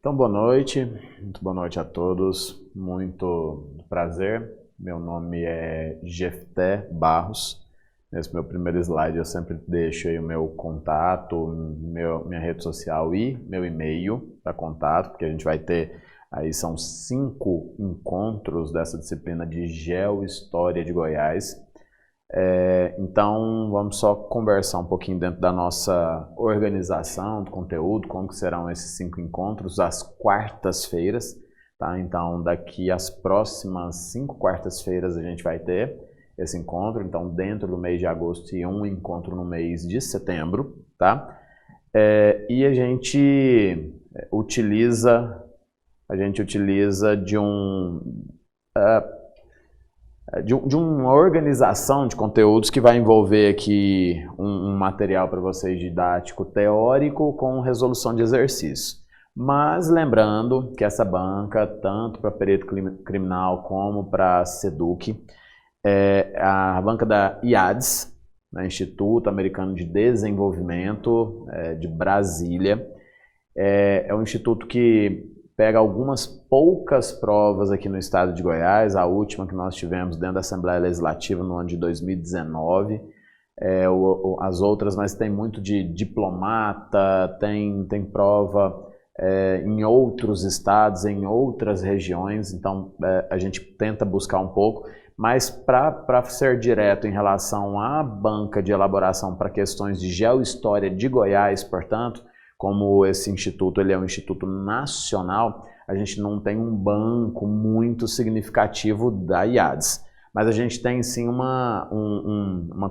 Então, boa noite, muito boa noite a todos, muito prazer. Meu nome é Jefté Barros. Nesse meu primeiro slide eu sempre deixo aí o meu contato, minha rede social e meu e-mail para contato, porque a gente vai ter, aí são 5 encontros dessa disciplina de Geohistória de Goiás. Então vamos só conversar um pouquinho dentro da nossa organização do conteúdo, como que serão esses 5 encontros às quartas-feiras, tá? Então daqui às próximas 5 quartas-feiras a gente vai ter esse encontro, então dentro do mês de agosto e um encontro no mês de setembro, tá? E a gente utiliza de uma organização de conteúdos que vai envolver aqui um material para vocês didático teórico com resolução de exercício. Mas lembrando que essa banca, tanto para perito criminal como para SEDUC, é a banca da IADES, né, Instituto Americano de Desenvolvimento de Brasília. É um instituto que pega algumas poucas provas aqui no estado de Goiás, a última que nós tivemos dentro da Assembleia Legislativa no ano de 2019, as outras, mas tem muito de diplomata, tem prova em outros estados, em outras regiões, então a gente tenta buscar um pouco, mas para ser direto em relação à banca de elaboração para questões de geohistória de Goiás, portanto, como esse instituto ele é um instituto nacional, a gente não tem um banco muito significativo da IADES, mas a gente tem sim uma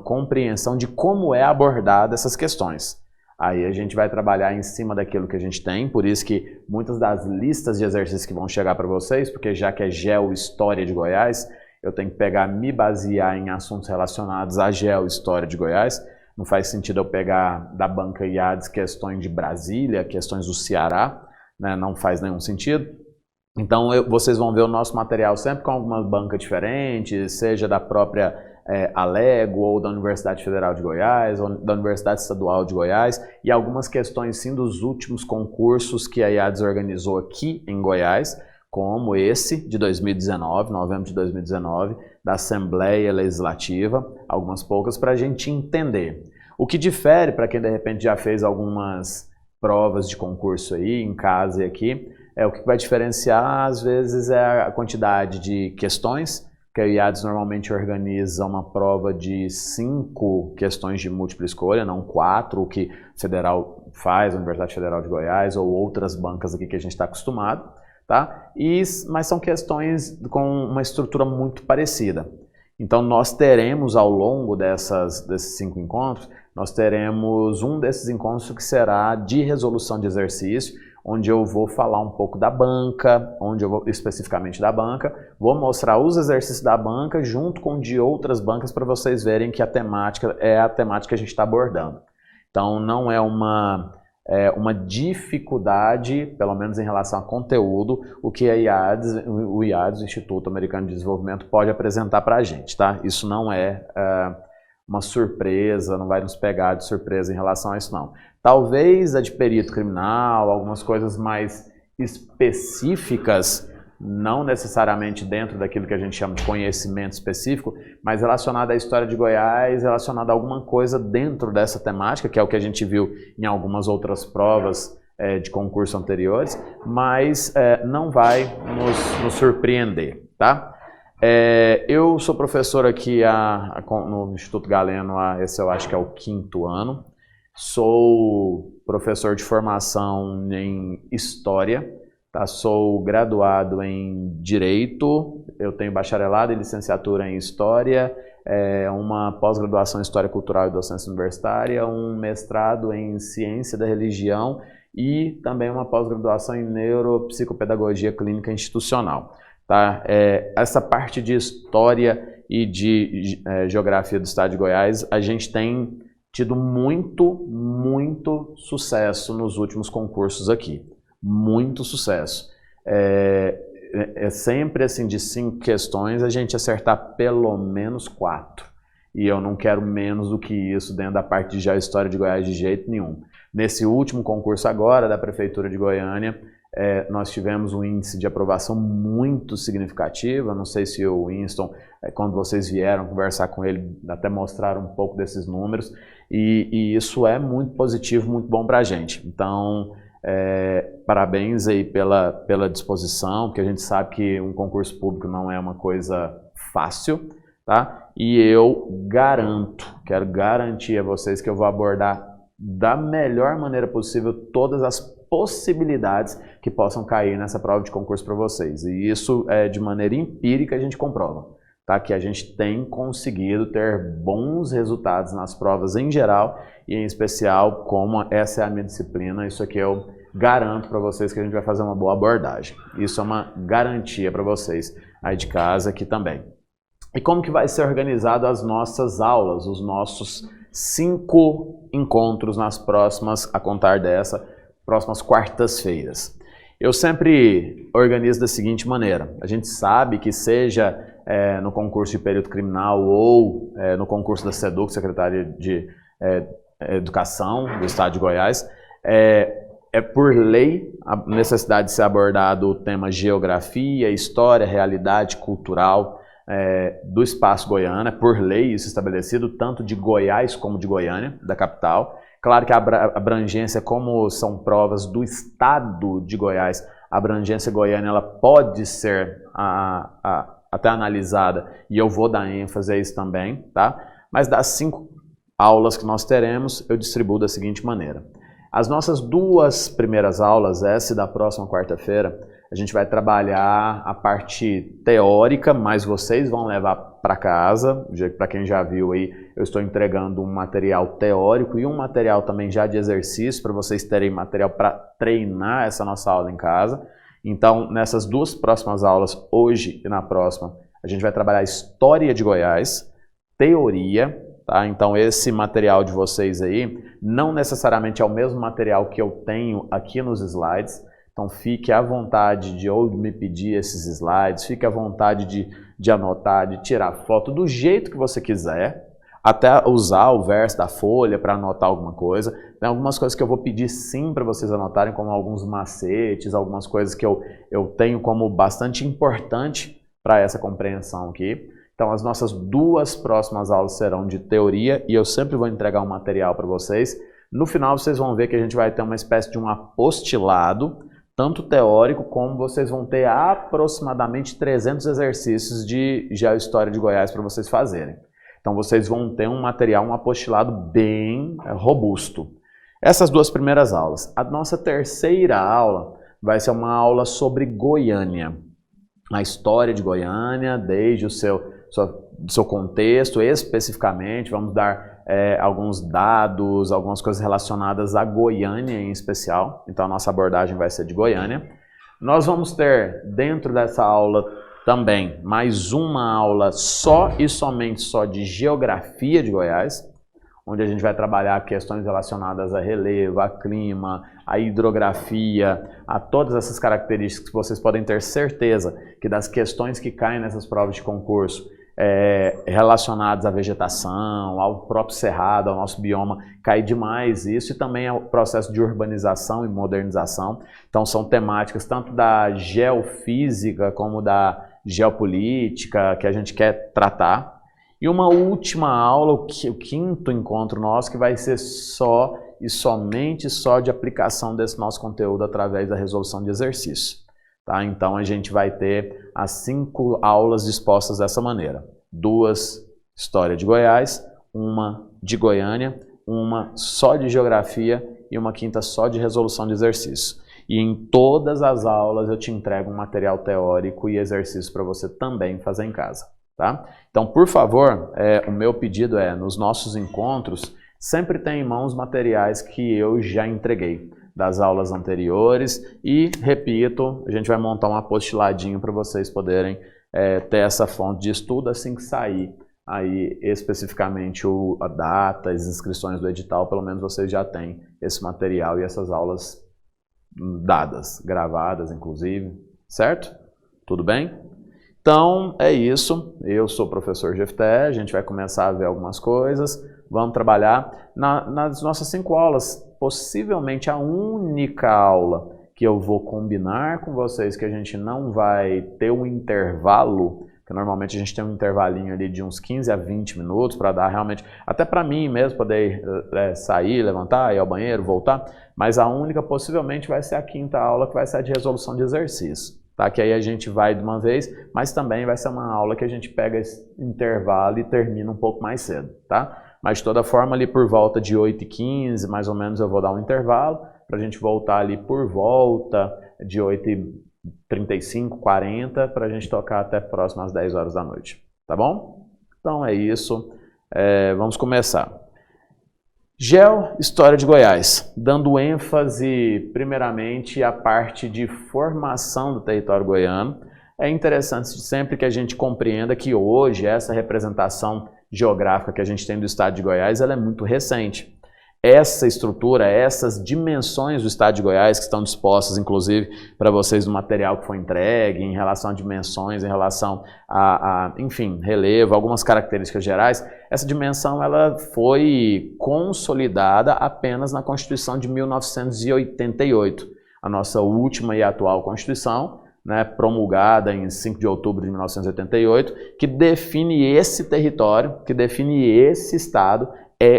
compreensão de como é abordada essas questões. Aí a gente vai trabalhar em cima daquilo que a gente tem, por isso que muitas das listas de exercícios que vão chegar para vocês, porque já que é Geohistória de Goiás, eu tenho que me basear em assuntos relacionados à Geohistória de Goiás. Não faz sentido eu pegar da banca IADES questões de Brasília, questões do Ceará, né? Não faz nenhum sentido. Então vocês vão ver o nosso material sempre com alguma banca diferente, seja da própria Alego, ou da Universidade Federal de Goiás, ou da Universidade Estadual de Goiás, e algumas questões sim dos últimos concursos que a IADES organizou aqui em Goiás, como esse de 2019, novembro de 2019, da Assembleia Legislativa, algumas poucas, para a gente entender. O que difere, para quem de repente já fez algumas provas de concurso aí, em casa e aqui, o que vai diferenciar às vezes é a quantidade de questões, que a IADES normalmente organiza uma prova de 5 questões de múltipla escolha, não 4, o que a Federal faz, a Universidade Federal de Goiás, ou outras bancas aqui que a gente está acostumado. Tá? Mas são questões com uma estrutura muito parecida. Então nós teremos ao longo desses 5 encontros, nós teremos um desses encontros que será de resolução de exercício, onde eu vou falar um pouco da banca, especificamente da banca, vou mostrar os exercícios da banca junto com de outras bancas para vocês verem que a temática é a temática que a gente está abordando. Então não é uma dificuldade, pelo menos em relação a conteúdo, o que o IADES, o Instituto Americano de Desenvolvimento, pode apresentar para a gente, tá? Isso não é uma surpresa, não vai nos pegar de surpresa em relação a isso, não. Talvez a de perito criminal, algumas coisas mais específicas, não necessariamente dentro daquilo que a gente chama de conhecimento específico, mas relacionado à história de Goiás, relacionado a alguma coisa dentro dessa temática, que é o que a gente viu em algumas outras provas de concurso anteriores, mas não vai nos surpreender, tá? Eu sou professor aqui no Instituto Galeno, esse eu acho que é o 5º ano, sou professor de formação em História, tá? Sou graduado em Direito, eu tenho bacharelado e licenciatura em História, uma pós-graduação em História Cultural e Docência Universitária, um mestrado em Ciência da Religião e também uma pós-graduação em Neuropsicopedagogia Clínica Institucional. Tá? Essa parte de História e de Geografia do Estado de Goiás, a gente tem tido muito sucesso nos últimos concursos aqui. Muito sucesso. É sempre assim, de 5 questões, a gente acertar pelo menos 4. E eu não quero menos do que isso dentro da parte de Geohistória de Goiás de jeito nenhum. Nesse último concurso agora da Prefeitura de Goiânia, nós tivemos um índice de aprovação muito significativo. Eu não sei se o Winston, quando vocês vieram conversar com ele, até mostraram um pouco desses números, e isso é muito positivo, muito bom para a gente. Então, parabéns aí pela disposição, porque a gente sabe que um concurso público não é uma coisa fácil, tá? E eu quero garantir a vocês que eu vou abordar da melhor maneira possível todas as possibilidades que possam cair nessa prova de concurso para vocês. E isso de maneira empírica a gente comprova, tá? Que a gente tem conseguido ter bons resultados nas provas em geral e em especial, como essa é a minha disciplina, isso aqui eu garanto para vocês que a gente vai fazer uma boa abordagem. Isso é uma garantia para vocês aí de casa aqui também. E como que vai ser organizado as nossas aulas, os nossos 5 encontros nas próximas, a contar dessa, próximas quartas-feiras? Eu sempre organizo da seguinte maneira: a gente sabe que seja no concurso de período criminal ou no concurso da SEDUC, Secretaria de Educação do Estado de Goiás, é por lei a necessidade de ser abordado o tema geografia, história, realidade cultural do espaço goiano. É por lei isso estabelecido, tanto de Goiás como de Goiânia, da capital. Claro que a abrangência, como são provas do estado de Goiás, a abrangência goiana ela pode ser até analisada, e eu vou dar ênfase a isso também, tá? Mas das 5 aulas que nós teremos, eu distribuo da seguinte maneira. As nossas 2 primeiras aulas, essa e da próxima quarta-feira, a gente vai trabalhar a parte teórica, mas vocês vão levar para casa. Para quem já viu aí, eu estou entregando um material teórico e um material também já de exercício, para vocês terem material para treinar essa nossa aula em casa. Então, nessas 2 próximas aulas, hoje e na próxima, a gente vai trabalhar História de Goiás, teoria, tá? Então, esse material de vocês aí, não necessariamente é o mesmo material que eu tenho aqui nos slides. Então fique à vontade de ou me pedir esses slides, fique à vontade de anotar, de tirar foto do jeito que você quiser, até usar o verso da folha para anotar alguma coisa. Tem algumas coisas que eu vou pedir sim para vocês anotarem, como alguns macetes, algumas coisas que eu tenho como bastante importante para essa compreensão aqui. Então as nossas 2 próximas aulas serão de teoria e eu sempre vou entregar um material para vocês. No final vocês vão ver que a gente vai ter uma espécie de um apostilado, tanto teórico, como vocês vão ter aproximadamente 300 exercícios de Geohistória de Goiás para vocês fazerem. Então vocês vão ter um material, um apostilado bem robusto. Essas 2 primeiras aulas. A nossa terceira aula vai ser uma aula sobre Goiânia. A história de Goiânia, desde o seu contexto especificamente. Vamos dar alguns dados, algumas coisas relacionadas a Goiânia em especial. Então a nossa abordagem vai ser de Goiânia. Nós vamos ter dentro dessa aula também mais uma aula só e somente de Geografia de Goiás, onde a gente vai trabalhar questões relacionadas a relevo, a clima, a hidrografia, a todas essas características que vocês podem ter certeza que das questões que caem nessas provas de concurso relacionadas à vegetação, ao próprio cerrado, ao nosso bioma, cai demais isso, e também ao processo de urbanização e modernização. Então são temáticas tanto da geofísica como da geopolítica que a gente quer tratar. E uma última aula, o 5º encontro nosso, que vai ser só e somente de aplicação desse nosso conteúdo através da resolução de exercício. Tá? Então a gente vai ter as 5 aulas dispostas dessa maneira. 2 História de Goiás, uma de Goiânia, uma só de Geografia e uma 5ª só de resolução de exercício. E em todas as aulas eu te entrego um material teórico e exercício para você também fazer em casa. Tá? Então, por favor, o meu pedido nos nossos encontros, sempre tenha em mãos materiais que eu já entreguei das aulas anteriores e, repito, a gente vai montar um apostiladinho para vocês poderem ter essa fonte de estudo assim que sair aí especificamente a data, as inscrições do edital, pelo menos vocês já têm esse material e essas aulas dadas, gravadas inclusive, certo? Tudo bem? Então é isso, eu sou o professor Jefté, a gente vai começar a ver algumas coisas, vamos trabalhar nas nossas 5 aulas, possivelmente a única aula que eu vou combinar com vocês que a gente não vai ter um intervalo, que normalmente a gente tem um intervalinho ali de uns 15 a 20 minutos para dar realmente, até para mim mesmo poder sair, levantar, ir ao banheiro, voltar, mas a única possivelmente vai ser a quinta aula, que vai ser a de resolução de exercício, tá? Que aí a gente vai de uma vez, mas também vai ser uma aula que a gente pega esse intervalo e termina um pouco mais cedo, tá? Mas de toda forma ali por volta de 8h15, mais ou menos, eu vou dar um intervalo para a gente voltar ali por volta de 8h35, 40, para a gente tocar até próximo às 10 horas da noite, tá bom? Então é isso, vamos começar. História de Goiás, dando ênfase primeiramente à parte de formação do território goiano. É interessante sempre que a gente compreenda que hoje essa representação geográfica que a gente tem do estado de Goiás, ela é muito recente. Essa estrutura, essas dimensões do estado de Goiás, que estão dispostas, inclusive, para vocês no material que foi entregue, em relação a dimensões, em relação enfim, relevo, algumas características gerais, essa dimensão ela foi consolidada apenas na Constituição de 1988, a nossa última e atual Constituição, né, promulgada em 5 de outubro de 1988, que define esse território, que define esse estado,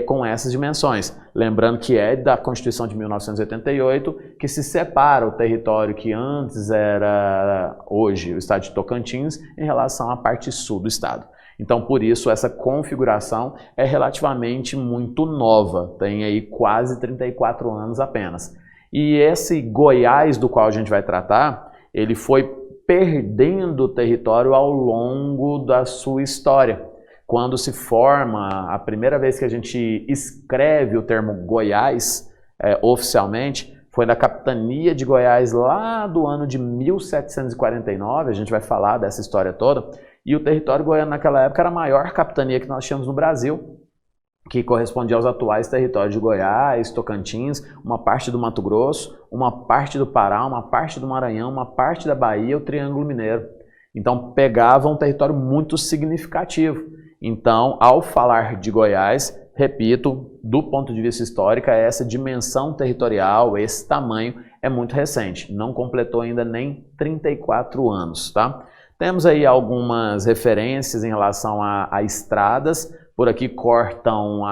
com essas dimensões. Lembrando que é da Constituição de 1988 que se separa o território que antes era, hoje, o estado de Tocantins, em relação à parte sul do estado. Então, por isso, essa configuração é relativamente muito nova, tem aí quase 34 anos apenas. E esse Goiás do qual a gente vai tratar, ele foi perdendo território ao longo da sua história. Quando se forma, a primeira vez que a gente escreve o termo Goiás oficialmente, foi na Capitania de Goiás lá do ano de 1749, a gente vai falar dessa história toda, e o território goiano naquela época era a maior capitania que nós tínhamos no Brasil, que correspondia aos atuais territórios de Goiás, Tocantins, uma parte do Mato Grosso, uma parte do Pará, uma parte do Maranhão, uma parte da Bahia, o Triângulo Mineiro. Então pegava um território muito significativo. Então, ao falar de Goiás, repito, do ponto de vista histórico, essa dimensão territorial, esse tamanho é muito recente, não completou ainda nem 34 anos, tá? Temos aí algumas referências em relação a estradas, por aqui cortam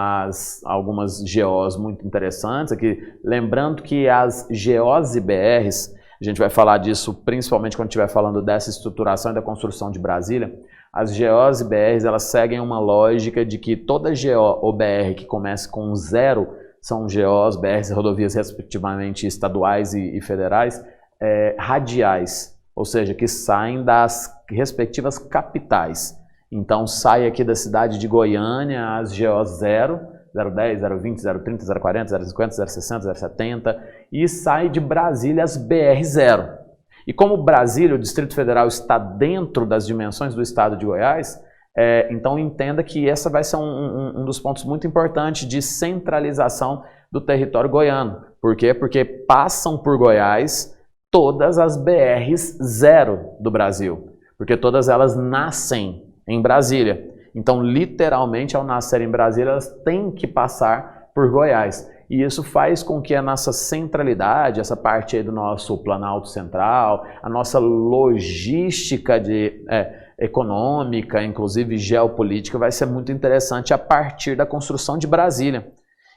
algumas GOs muito interessantes, aqui, lembrando que as GOs e BRs, a gente vai falar disso principalmente quando estiver falando dessa estruturação e da construção de Brasília. As GOs e BRs, elas seguem uma lógica de que toda GO ou BR que comece com 0 são GOs, BRs, rodovias respectivamente estaduais e federais, radiais, ou seja, que saem das respectivas capitais. Então sai aqui da cidade de Goiânia as GOs 0, 010, 020, 030, 040, 050, 060, 070 e sai de Brasília as BR0. E como Brasília, o Distrito Federal, está dentro das dimensões do estado de Goiás, então entenda que essa vai ser um dos pontos muito importantes de centralização do território goiano. Por quê? Porque passam por Goiás todas as BRs 0 do Brasil, porque todas elas nascem em Brasília. Então, literalmente, ao nascer em Brasília, elas têm que passar por Goiás. E isso faz com que a nossa centralidade, essa parte aí do nosso Planalto Central, a nossa logística econômica, inclusive geopolítica, vai ser muito interessante a partir da construção de Brasília.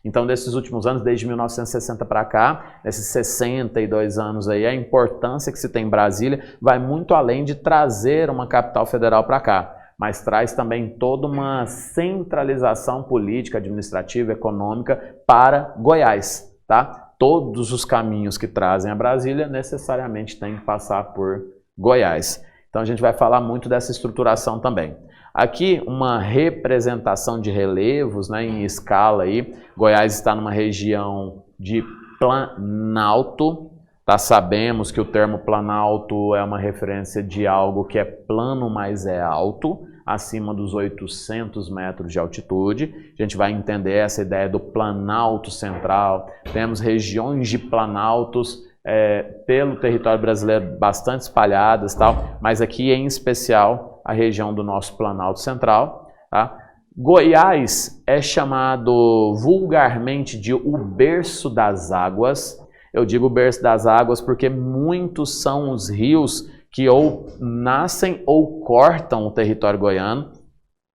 Então, desses últimos anos, desde 1960 para cá, nesses 62 anos aí, a importância que se tem em Brasília vai muito além de trazer uma capital federal para cá, mas traz também toda uma centralização política, administrativa, econômica para Goiás, tá? Todos os caminhos que trazem a Brasília necessariamente têm que passar por Goiás. Então a gente vai falar muito dessa estruturação também. Aqui uma representação de relevos, né, em escala aí. Goiás está numa região de planalto. Tá? Sabemos que o termo planalto é uma referência de algo que é plano, mas é alto, acima dos 800 metros de altitude. A gente vai entender essa ideia do planalto central. Temos regiões de planaltos pelo território brasileiro bastante espalhadas, tal, mas aqui em especial a região do nosso Planalto Central. Tá? Goiás é chamado vulgarmente de o berço das águas. Eu digo berço das águas porque muitos são os rios que ou nascem ou cortam o território goiano.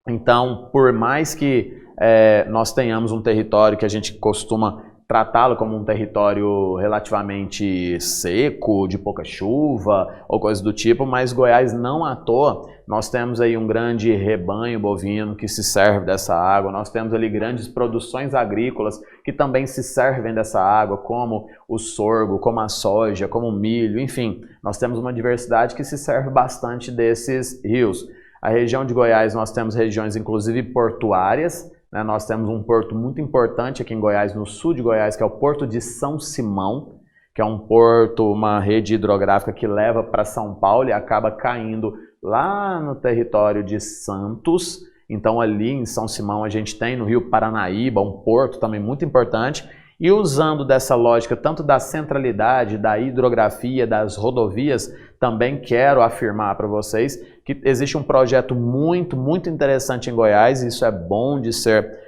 Então, por mais que nós tenhamos um território que a gente costuma tratá-lo como um território relativamente seco, de pouca chuva ou coisa do tipo, mas Goiás não à toa, nós temos aí um grande rebanho bovino que se serve dessa água, nós temos ali grandes produções agrícolas que também se servem dessa água, como o sorgo, como a soja, como o milho, enfim, nós temos uma diversidade que se serve bastante desses rios. A região de Goiás nós temos regiões inclusive portuárias, né? Nós temos um porto muito importante aqui em Goiás, no sul de Goiás, que é o Porto de São Simão, que é um porto, uma rede hidrográfica que leva para São Paulo e acaba caindo lá no território de Santos. Então ali em São Simão a gente tem no Rio Paranaíba um porto também muito importante. E usando dessa lógica tanto da centralidade, da hidrografia, das rodovias, também quero afirmar para vocês que existe um projeto muito interessante em Goiás, isso é bom de ser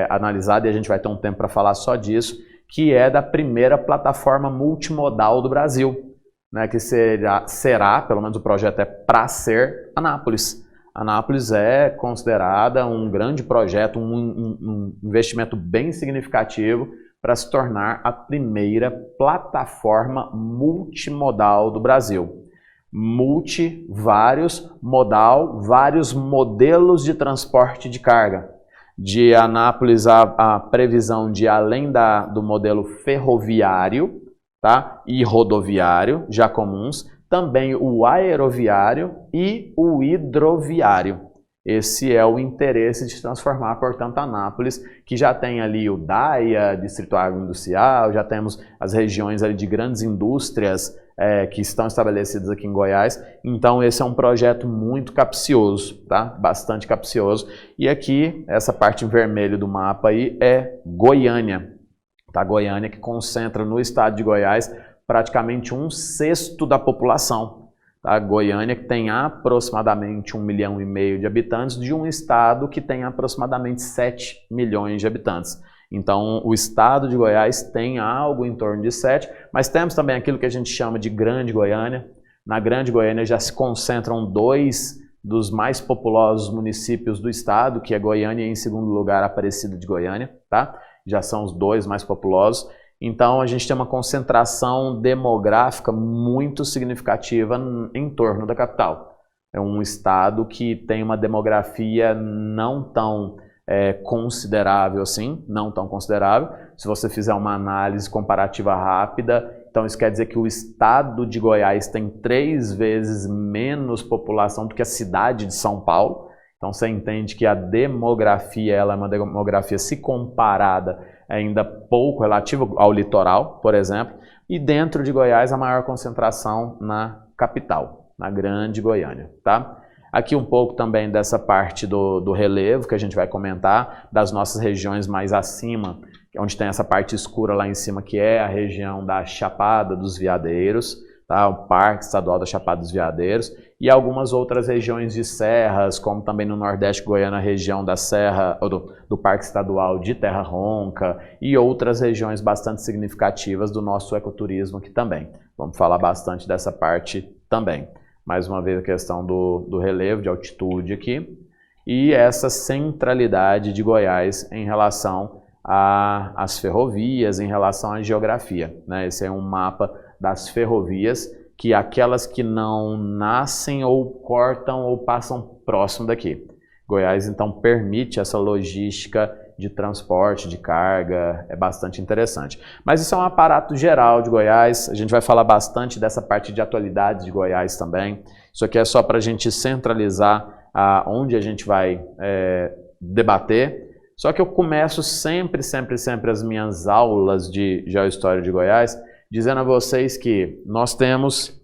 analisado e a gente vai ter um tempo para falar só disso, que é da primeira plataforma multimodal do Brasil, né, que será, pelo menos o projeto é para ser, Anápolis. Anápolis é considerada um grande projeto, um investimento bem significativo para se tornar a primeira plataforma multimodal do Brasil. Multi, vários, modal, vários modelos de transporte de carga. De Anápolis, a previsão de além do modelo ferroviário, tá, e rodoviário, já comuns, também o aeroviário e o hidroviário. Esse é o interesse de transformar, portanto, Anápolis, que já tem ali o DAIA, Distrito Agroindustrial, já temos as regiões ali de grandes indústrias que estão estabelecidas aqui em Goiás. Então, esse é um projeto muito capcioso, tá? Bastante capcioso. E aqui, essa parte em vermelho do mapa aí é Goiânia, tá? Goiânia que concentra no estado de Goiás praticamente 1/6 da população. Tá? Goiânia que tem aproximadamente 1,5 milhão de habitantes, de um estado que tem aproximadamente 7 milhões de habitantes. Então, o estado de Goiás tem algo em torno de 7, mas temos também aquilo que a gente chama de Grande Goiânia. Na Grande Goiânia já se concentram 2 dos mais populosos municípios do estado, que é Goiânia e, em segundo lugar, Aparecida de Goiânia. Tá? Já são os 2 mais populosos. Então, a gente tem uma concentração demográfica muito significativa em torno da capital. É um estado que tem uma demografia não tão considerável assim, não tão considerável. Se você fizer uma análise comparativa rápida, então isso quer dizer que o estado de Goiás tem 3 vezes menos população do que a cidade de São Paulo. Então você entende que a demografia ela é uma demografia, se comparada, ainda pouco relativa ao litoral, por exemplo. E dentro de Goiás a maior concentração na capital, na Grande Goiânia, tá? Aqui um pouco também dessa parte do relevo que a gente vai comentar, das nossas regiões mais acima, onde tem essa parte escura lá em cima, que é a região da Chapada dos Veadeiros, tá? O Parque Estadual da Chapada dos Veadeiros, e algumas outras regiões de serras, como também no Nordeste Goiano, a região da Serra, ou do Parque Estadual de Terra Ronca, e outras regiões bastante significativas do nosso ecoturismo aqui também. Vamos falar bastante dessa parte também. Mais uma vez a questão do relevo, de altitude aqui, e essa centralidade de Goiás em relação às ferrovias, em relação à geografia, né? Esse é um mapa das ferrovias, que aquelas que não nascem ou cortam ou passam próximo daqui. Goiás, então, permite essa logística de transporte, de carga, é bastante interessante. Mas isso é um aparato geral de Goiás, a gente vai falar bastante dessa parte de atualidades de Goiás também. Isso aqui é só para a gente centralizar onde a gente vai debater. Só que eu começo sempre as minhas aulas de Geohistória de Goiás, dizendo a vocês que nós temos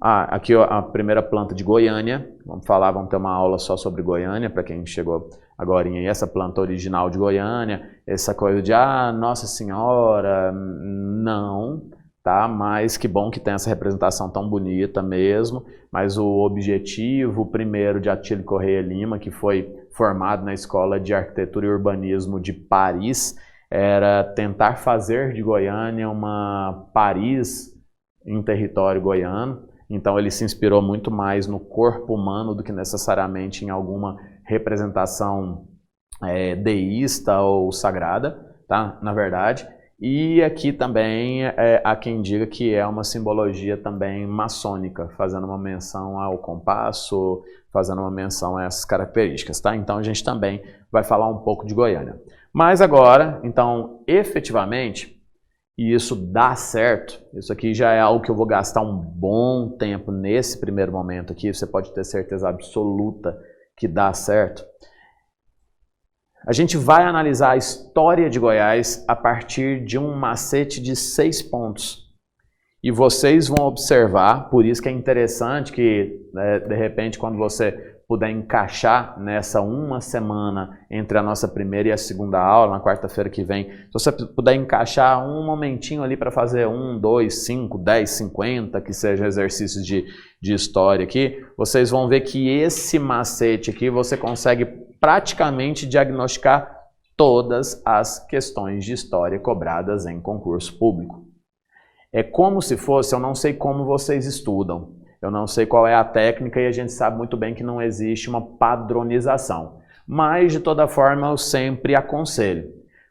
aqui a primeira planta de Goiânia. Vamos ter uma aula só sobre Goiânia, para quem chegou agora, e essa planta original de Goiânia, essa coisa de, Nossa Senhora, não, tá? Mas que bom que tem essa representação tão bonita mesmo, mas o objetivo primeiro de Atílio Correia Lima, que foi formado na Escola de Arquitetura e Urbanismo de Paris, era tentar fazer de Goiânia uma Paris em território goiano. Então ele se inspirou muito mais no corpo humano do que necessariamente em alguma representação deísta ou sagrada, tá? Na verdade. E aqui também há quem diga que é uma simbologia também maçônica, fazendo uma menção ao compasso, fazendo uma menção a essas características, tá? Então a gente também vai falar um pouco de Goiânia. Mas agora, então, efetivamente, e isso dá certo, isso aqui já é algo que eu vou gastar um bom tempo nesse primeiro momento aqui, você pode ter certeza absoluta que dá certo. A gente vai analisar a história de Goiás a partir de um macete de 6 pontos. E vocês vão observar, por isso que é interessante que, de repente, quando você puder encaixar nessa uma semana entre a nossa primeira e a segunda aula, na quarta-feira que vem, se você puder encaixar um momentinho ali para fazer 1, 2, 5, 10, 50, que sejam exercícios de história aqui, vocês vão ver que esse macete aqui você consegue praticamente diagnosticar todas as questões de história cobradas em concurso público. É como se fosse, eu não sei como vocês estudam, eu não sei qual é a técnica e a gente sabe muito bem que não existe uma padronização. Mas, de toda forma, eu sempre aconselho.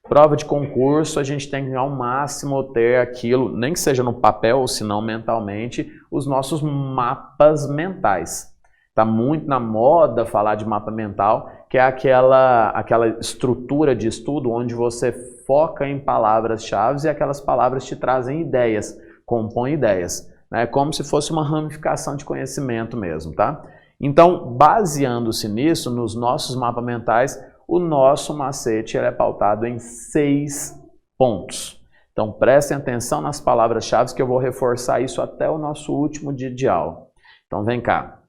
Prova de concurso, a gente tem que ao máximo ter aquilo, nem que seja no papel, ou se não mentalmente, os nossos mapas mentais. Está muito na moda falar de mapa mental, que é aquela estrutura de estudo onde você foca em palavras-chave e aquelas palavras te trazem ideias, compõem ideias. É como se fosse uma ramificação de conhecimento mesmo, tá? Então, baseando-se nisso, nos nossos mapas mentais, o nosso macete é pautado em 6 pontos. Então, prestem atenção nas palavras-chave que eu vou reforçar isso até o nosso último dia de aula. Então, vem cá.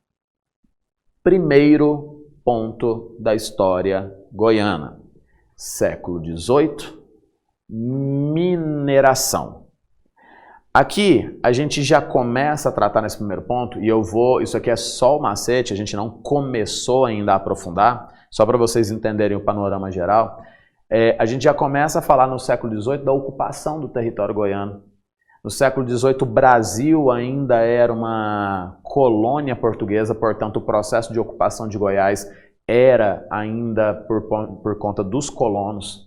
Primeiro ponto da história goiana. Século XVIII, mineração. Aqui a gente já começa a tratar nesse primeiro ponto, e isso aqui é só o macete, a gente não começou ainda a aprofundar, só para vocês entenderem o panorama geral. A gente já começa a falar no século XVIII da ocupação do território goiano. No século XVIII o Brasil ainda era uma colônia portuguesa, portanto o processo de ocupação de Goiás era ainda por conta dos colonos.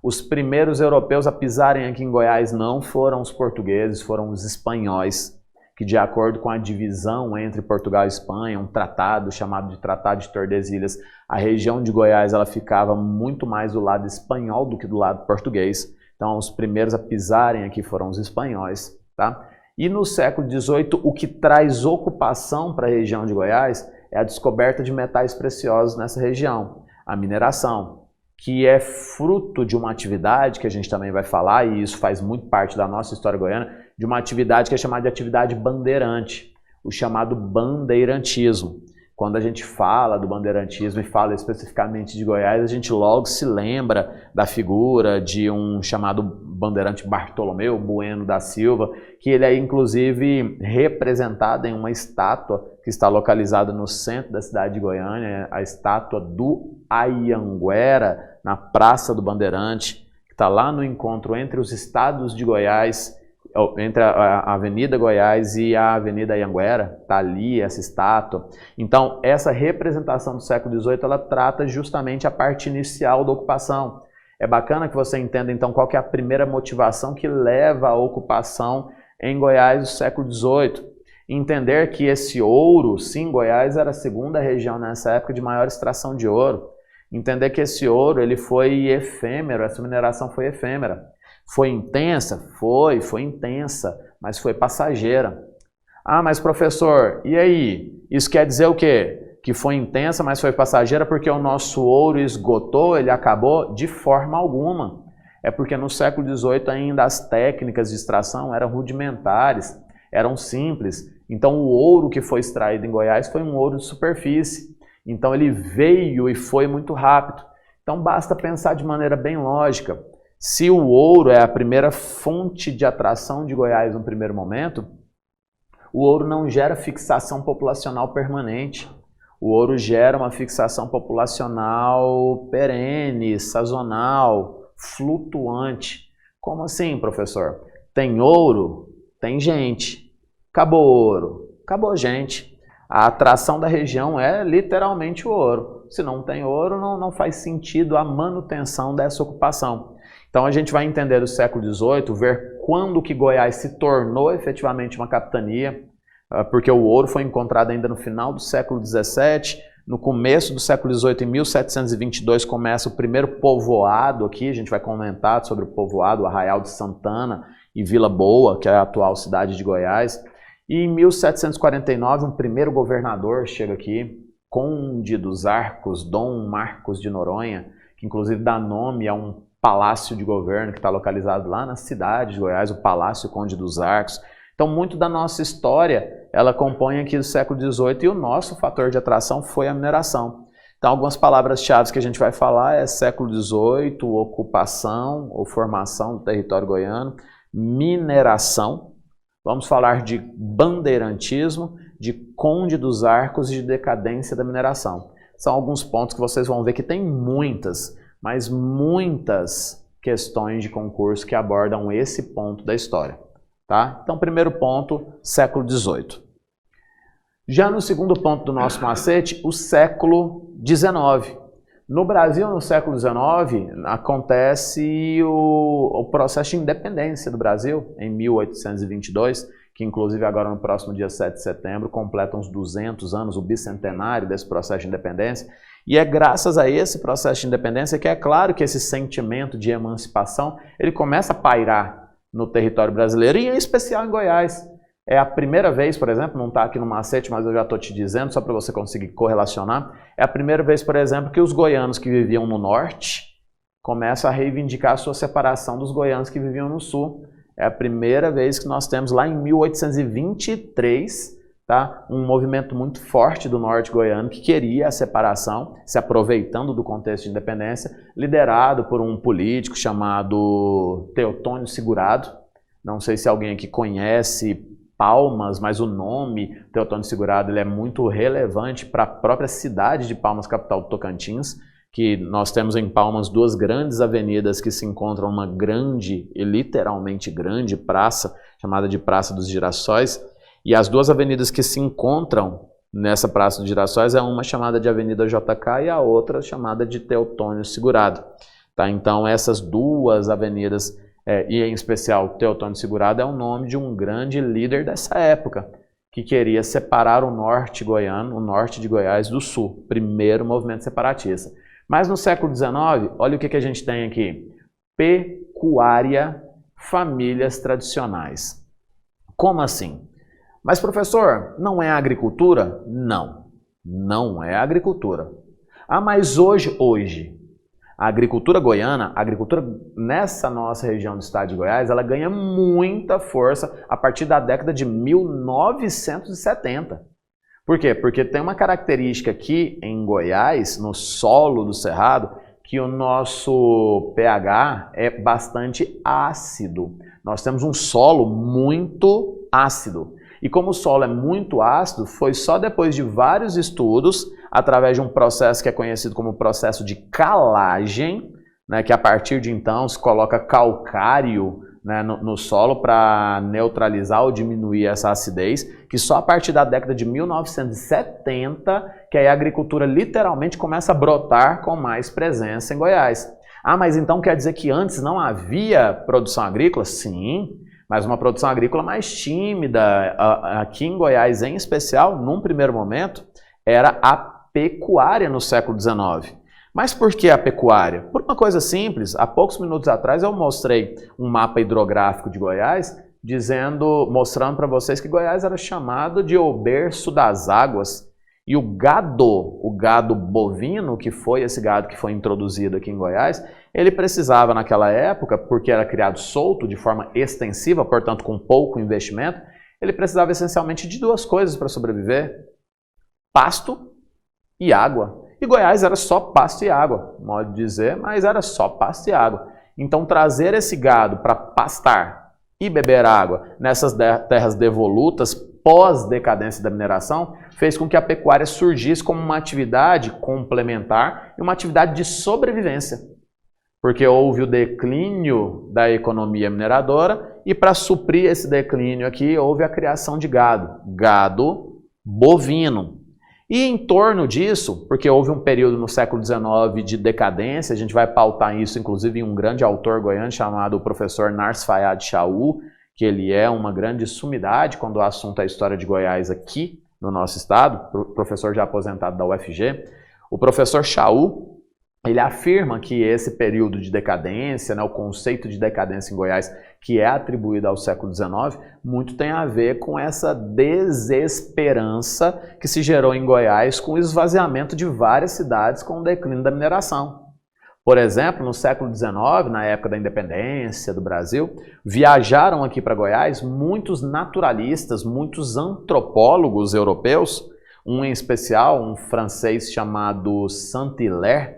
Os primeiros europeus a pisarem aqui em Goiás não foram os portugueses, foram os espanhóis, que de acordo com a divisão entre Portugal e Espanha, um tratado chamado de Tratado de Tordesilhas, a região de Goiás ela ficava muito mais do lado espanhol do que do lado português. Então os primeiros a pisarem aqui foram os espanhóis, tá? E no século XVIII o que traz ocupação para a região de Goiás é a descoberta de metais preciosos nessa região, a mineração, que é fruto de uma atividade que a gente também vai falar, e isso faz muito parte da nossa história goiana, de uma atividade que é chamada de atividade bandeirante, o chamado bandeirantismo. Quando a gente fala do bandeirantismo e fala especificamente de Goiás, a gente logo se lembra da figura de um chamado bandeirante Bartolomeu Bueno da Silva, que ele é inclusive representado em uma estátua que está localizada no centro da cidade de Goiânia, a estátua do Anhanguera, na Praça do Bandeirante, que está lá no encontro entre os estados de Goiás, entre a Avenida Goiás e a Avenida Anhanguera, está ali essa estátua. Então, essa representação do século XVIII, ela trata justamente a parte inicial da ocupação. É bacana que você entenda, então, qual que é a primeira motivação que leva à ocupação em Goiás do século XVIII. Entender que esse ouro, sim, Goiás era a segunda região nessa época de maior extração de ouro. Entender que esse ouro ele foi efêmero, essa mineração foi efêmera. Foi intensa? Foi intensa, mas foi passageira. Ah, mas professor, e aí? Isso quer dizer o quê? Que foi intensa, mas foi passageira porque o nosso ouro esgotou, ele acabou? De forma alguma. É porque no século XVIII ainda as técnicas de extração eram rudimentares, eram simples. Então o ouro que foi extraído em Goiás foi um ouro de superfície. Então ele veio e foi muito rápido. Então basta pensar de maneira bem lógica. Se o ouro é a primeira fonte de atração de Goiás no primeiro momento, o ouro não gera fixação populacional permanente. O ouro gera uma fixação populacional perene, sazonal, flutuante. Como assim, professor? Tem ouro? Tem gente. Acabou ouro? Acabou gente. A atração da região é literalmente o ouro. Se não tem ouro, não faz sentido a manutenção dessa ocupação. Então a gente vai entender do século XVIII, ver quando que Goiás se tornou efetivamente uma capitania, porque o ouro foi encontrado ainda no final do século XVII, no começo do século XVIII, em 1722, começa o primeiro povoado aqui, a gente vai comentar sobre o povoado, o Arraial de Santana e Vila Boa, que é a atual cidade de Goiás. E em 1749, um primeiro governador chega aqui, Conde dos Arcos, Dom Marcos de Noronha, que inclusive dá nome a um palácio de governo que está localizado lá na cidade de Goiás, o Palácio Conde dos Arcos. Então, muito da nossa história, ela compõe aqui do século XVIII e o nosso fator de atração foi a mineração. Então, algumas palavras-chave que a gente vai falar é século XVIII, ocupação ou formação do território goiano, mineração. Vamos falar de bandeirantismo, de Conde dos Arcos e de decadência da mineração. São alguns pontos que vocês vão ver que tem muitas, mas muitas questões de concurso que abordam esse ponto da história. Tá? Então, primeiro ponto, século XVIII. Já no segundo ponto do nosso macete, o século XIX. No Brasil, no século XIX, acontece o processo de independência do Brasil, em 1822, que inclusive agora no próximo dia 7 de setembro completam os 200 anos, o bicentenário desse processo de independência. E é graças a esse processo de independência que é claro que esse sentimento de emancipação, ele começa a pairar no território brasileiro, e em especial em Goiás. É a primeira vez, por exemplo, não está aqui no macete, mas eu já estou te dizendo, só para você conseguir correlacionar, é a primeira vez, por exemplo, que os goianos que viviam no norte começam a reivindicar a sua separação dos goianos que viviam no sul. É a primeira vez que nós temos lá em 1823, tá, um movimento muito forte do norte goiano que queria a separação, se aproveitando do contexto de independência, liderado por um político chamado Teotônio Segurado. Não sei se alguém aqui conhece Palmas, mas o nome Teotônio Segurado ele é muito relevante para a própria cidade de Palmas, capital do Tocantins, que nós temos em Palmas duas grandes avenidas que se encontram numa grande, e literalmente grande praça, chamada de Praça dos Girassóis, e as duas avenidas que se encontram nessa Praça dos Girassóis é uma chamada de Avenida JK e a outra chamada de Teotônio Segurado. Tá? Então essas duas avenidas, e em especial Teotônio Segurado, é o nome de um grande líder dessa época, que queria separar o norte goiano, o norte de Goiás, do sul, primeiro movimento separatista. Mas no século XIX, olha o que a gente tem aqui, pecuária, famílias tradicionais. Como assim? Mas professor, não é agricultura? Não, não é agricultura. Ah, mas hoje, a agricultura goiana, a agricultura nessa nossa região do estado de Goiás, ela ganha muita força a partir da década de 1970. Por quê? Porque tem uma característica aqui em Goiás, no solo do Cerrado, que o nosso pH é bastante ácido. Nós temos um solo muito ácido. E como o solo é muito ácido, foi só depois de vários estudos, através de um processo que é conhecido como processo de calagem, né, que a partir de então se coloca calcário, né, no solo para neutralizar ou diminuir essa acidez, que só a partir da década de 1970 que aí a agricultura literalmente começa a brotar com mais presença em Goiás. Ah, mas então quer dizer que antes não havia produção agrícola? Sim, mas uma produção agrícola mais tímida. Aqui em Goiás, em especial, num primeiro momento, era a pecuária no século XIX. Mas por que a pecuária? Por uma coisa simples. Há poucos minutos atrás eu mostrei um mapa hidrográfico de Goiás, mostrando para vocês que Goiás era chamado de o berço das águas. E o gado bovino, que foi esse gado que foi introduzido aqui em Goiás, ele precisava naquela época, porque era criado solto de forma extensiva, portanto com pouco investimento, ele precisava essencialmente de duas coisas para sobreviver: pasto e água. E Goiás era só pasto e água, modo de dizer, mas era só pasto e água. Então trazer esse gado para pastar e beber água nessas terras devolutas, pós-decadência da mineração, fez com que a pecuária surgisse como uma atividade complementar e uma atividade de sobrevivência. porque houve o declínio da economia mineradora e para suprir esse declínio aqui houve a criação de gado bovino. E em torno disso, porque houve um período no século XIX de decadência, a gente vai pautar isso inclusive em um grande autor goiano chamado professor Nars Fayad Chaú, que ele é uma grande sumidade quando o assunto é a história de Goiás aqui no nosso estado, professor já aposentado da UFG. O professor Chaú, ele afirma que esse período de decadência, né, o conceito de decadência em Goiás, que é atribuído ao século XIX, muito tem a ver com essa desesperança que se gerou em Goiás com o esvaziamento de várias cidades com o declínio da mineração. Por exemplo, no século XIX, na época da independência do Brasil, viajaram aqui para Goiás muitos naturalistas, muitos antropólogos europeus, um em especial, um francês chamado Saint-Hilaire,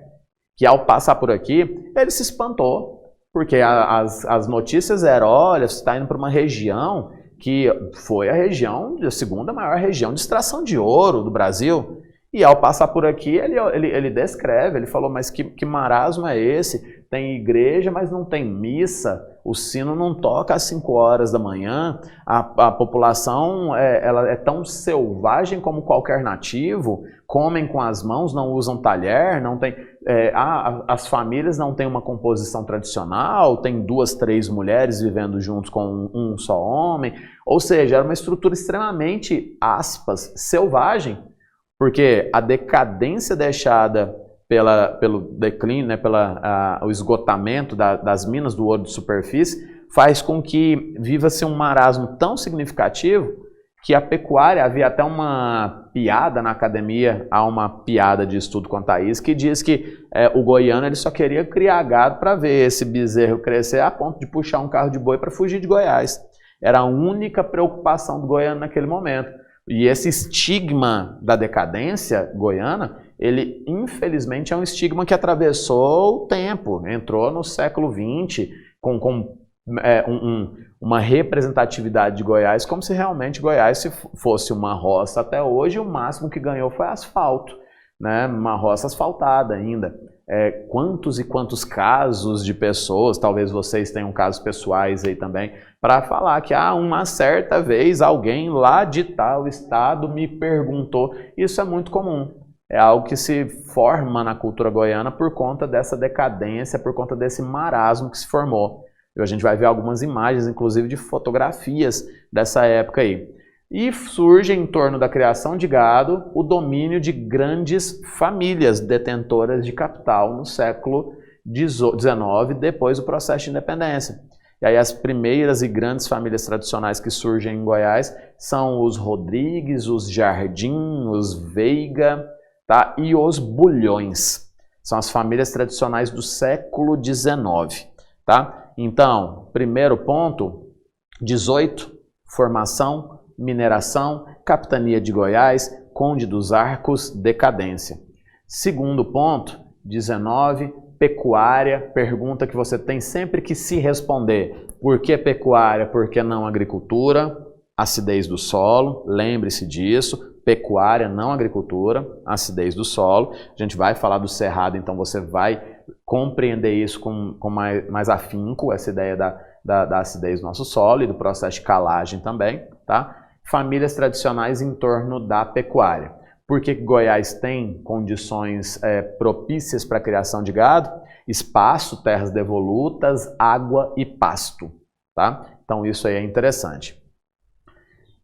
que ao passar por aqui, ele se espantou, porque as notícias eram, olha, você está indo para uma região que foi a segunda maior região de extração de ouro do Brasil. E ao passar por aqui, ele descreve, ele falou, mas que marasmo é esse? Tem igreja, mas não tem missa, o sino não toca às 5 horas da manhã, a população ela é tão selvagem como qualquer nativo, comem com as mãos, não usam talher, não tem, as famílias não têm uma composição tradicional, tem 2, 3 mulheres vivendo juntos com um só homem, ou seja, era uma estrutura extremamente, aspas, selvagem, porque a decadência deixada pelo declínio, né, o esgotamento das minas do ouro de superfície, faz com que viva-se um marasmo tão significativo que a pecuária, havia até uma piada na academia, há uma piada de estudo quanto a isso, que diz que o goiano ele só queria criar gado para ver esse bezerro crescer a ponto de puxar um carro de boi para fugir de Goiás. Era a única preocupação do goiano naquele momento. E esse estigma da decadência goiana, ele infelizmente é um estigma que atravessou o tempo, entrou no século XX com uma representatividade de Goiás, como se realmente Goiás fosse uma roça até hoje, e o máximo que ganhou foi asfalto, né? Uma roça asfaltada ainda. Quantos e quantos casos de pessoas, talvez vocês tenham casos pessoais aí também, para falar que uma certa vez alguém lá de tal estado me perguntou. Isso é muito comum. É algo que se forma na cultura goiana por conta dessa decadência, por conta desse marasmo que se formou. E a gente vai ver algumas imagens, inclusive de fotografias dessa época aí. E surge em torno da criação de gado o domínio de grandes famílias detentoras de capital no século XIX, depois do processo de independência. E aí as primeiras e grandes famílias tradicionais que surgem em Goiás são os Rodrigues, os Jardim, os Veiga, tá? E os Bulhões. São as famílias tradicionais do século XIX. Tá? Então, primeiro ponto, 18, formação, mineração, capitania de Goiás, Conde dos Arcos, decadência. Segundo ponto, 19, pecuária, pergunta que você tem sempre que se responder. Por que pecuária? Por que não agricultura? Acidez do solo, lembre-se disso. Pecuária, não agricultura, acidez do solo. A gente vai falar do cerrado, então você vai compreender isso com mais afinco, essa ideia da acidez do nosso solo e do processo de calagem também, tá? Famílias tradicionais em torno da pecuária. Por que Goiás tem condições propícias para a criação de gado? Espaço, terras devolutas, água e pasto, tá? Então isso aí é interessante.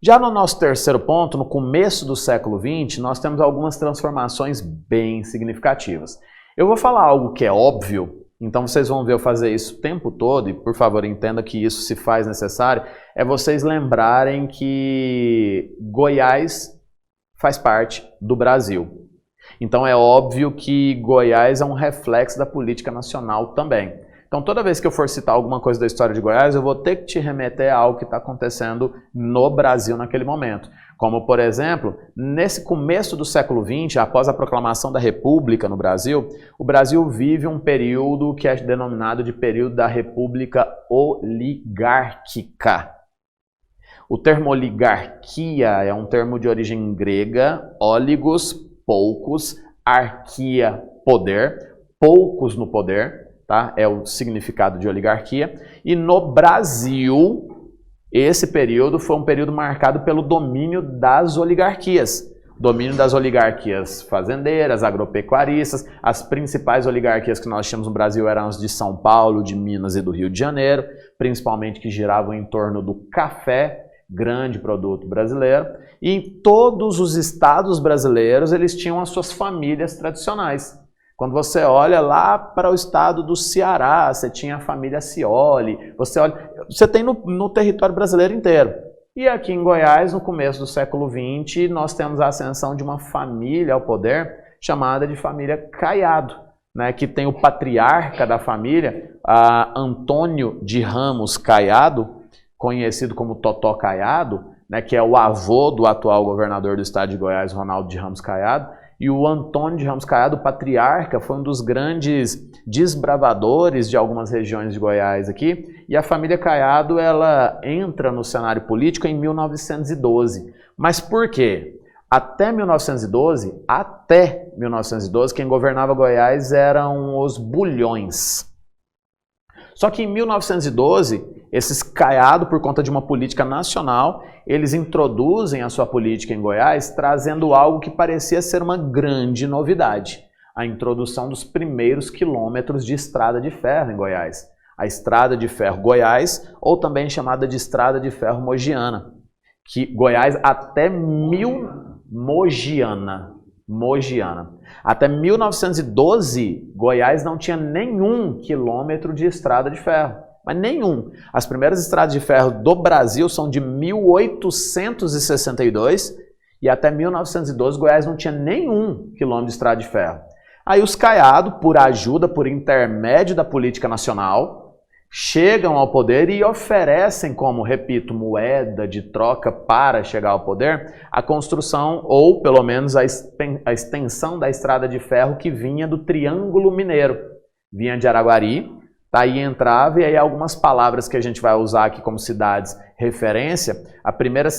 Já no nosso terceiro ponto, no começo do século XX, nós temos algumas transformações bem significativas. Eu vou falar algo que é óbvio, então vocês vão ver eu fazer isso o tempo todo, e por favor entenda que isso se faz necessário, é vocês lembrarem que Goiás faz parte do Brasil. Então é óbvio que Goiás é um reflexo da política nacional também. Então toda vez que eu for citar alguma coisa da história de Goiás, eu vou ter que te remeter a algo que está acontecendo no Brasil naquele momento. Como, por exemplo, nesse começo do século XX, após a proclamação da República no Brasil, o Brasil vive um período que é denominado de período da República Oligárquica. O termo oligarquia é um termo de origem grega, oligos, poucos, arquia, poder, poucos no poder. tá? É o significado de oligarquia. E no Brasil, esse período foi um período marcado pelo domínio das oligarquias. Domínio das oligarquias fazendeiras, agropecuaristas. As principais oligarquias que nós tínhamos no Brasil eram as de São Paulo, de Minas e do Rio de Janeiro, principalmente que giravam em torno do café, grande produto brasileiro. E em todos os estados brasileiros, eles tinham as suas famílias tradicionais. Quando você olha lá para o estado do Ceará, você tinha a família Scioli, você tem no território brasileiro inteiro. E aqui em Goiás, no começo do século XX, nós temos a ascensão de uma família ao poder chamada de família Caiado, né, que tem o patriarca da família, Antônio de Ramos Caiado, conhecido como Totó Caiado, né, que é o avô do atual governador do estado de Goiás, Ronaldo de Ramos Caiado. E o Antônio de Ramos Caiado, o patriarca, foi um dos grandes desbravadores de algumas regiões de Goiás aqui. E a família Caiado, ela entra no cenário político em 1912. Mas por quê? Até 1912, quem governava Goiás eram os Bulhões. Só que em 1912, esses Caiado, por conta de uma política nacional, eles introduzem a sua política em Goiás, trazendo algo que parecia ser uma grande novidade. A introdução dos primeiros quilômetros de estrada de ferro em Goiás. A Estrada de Ferro Goiás, ou também chamada de Estrada de Ferro Mogiana. Que Goiás até Mogiana. Até 1912, Goiás não tinha nenhum quilômetro de estrada de ferro. Mas nenhum. As primeiras estradas de ferro do Brasil são de 1862 e até 1912 Goiás não tinha nenhum quilômetro de estrada de ferro. Aí os Caiado, por ajuda, por intermédio da política nacional, chegam ao poder e oferecem como, repito, moeda de troca para chegar ao poder, a construção ou pelo menos a extensão da estrada de ferro que vinha do Triângulo Mineiro. Vinha de Araguari, daí entrava, e aí algumas palavras que a gente vai usar aqui como cidades referência. A primeira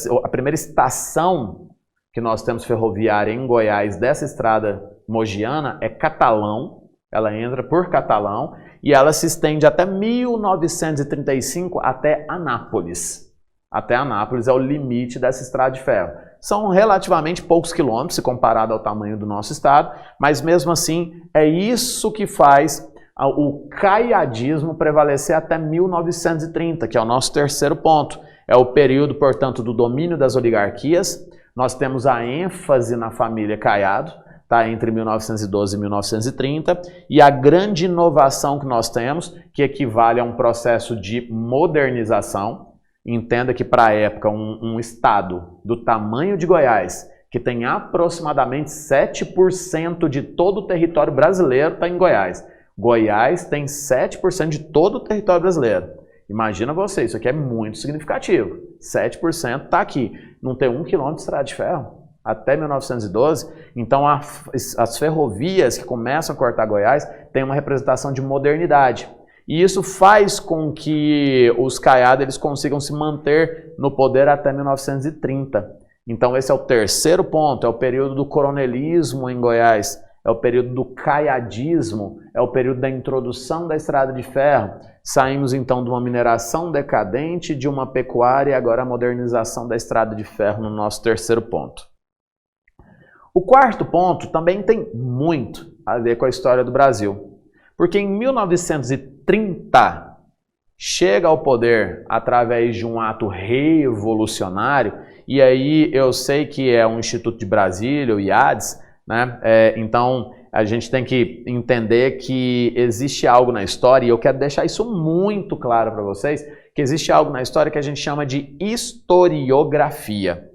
estação que nós temos ferroviária em Goiás dessa estrada mogiana é Catalão. Ela entra por Catalão e ela se estende até 1935 até Anápolis. Até Anápolis é o limite dessa estrada de ferro. São relativamente poucos quilômetros se comparado ao tamanho do nosso estado, mas mesmo assim é isso que faz o caiadismo prevalecer até 1930, que é o nosso terceiro ponto. É o período, portanto, do domínio das oligarquias. Nós temos a ênfase na família Caiado, tá, entre 1912 e 1930, e a grande inovação que nós temos, que equivale a um processo de modernização. Entenda que para a época um estado do tamanho de Goiás, que tem aproximadamente 7% de todo o território brasileiro, está em Goiás. Goiás tem 7% de todo o território brasileiro. Imagina você, isso aqui é muito significativo. 7% está aqui. Não tem 1 quilômetro de estrada de ferro até 1912. Então as ferrovias que começam a cortar Goiás têm uma representação de modernidade. E isso faz com que os Caiado eles consigam se manter no poder até 1930. Então esse é o terceiro ponto, é o período do coronelismo em Goiás. É o período do caiadismo, é o período da introdução da estrada de ferro. Saímos então de uma mineração decadente, de uma pecuária e agora a modernização da estrada de ferro no nosso terceiro ponto. O quarto ponto também tem muito a ver com a história do Brasil. Porque em 1930 chega ao poder através de um ato revolucionário, e aí eu sei que é o Instituto de Brasília, o IADS, né? Então a gente tem que entender que existe algo na história, e eu quero deixar isso muito claro para vocês, que existe algo na história que a gente chama de historiografia.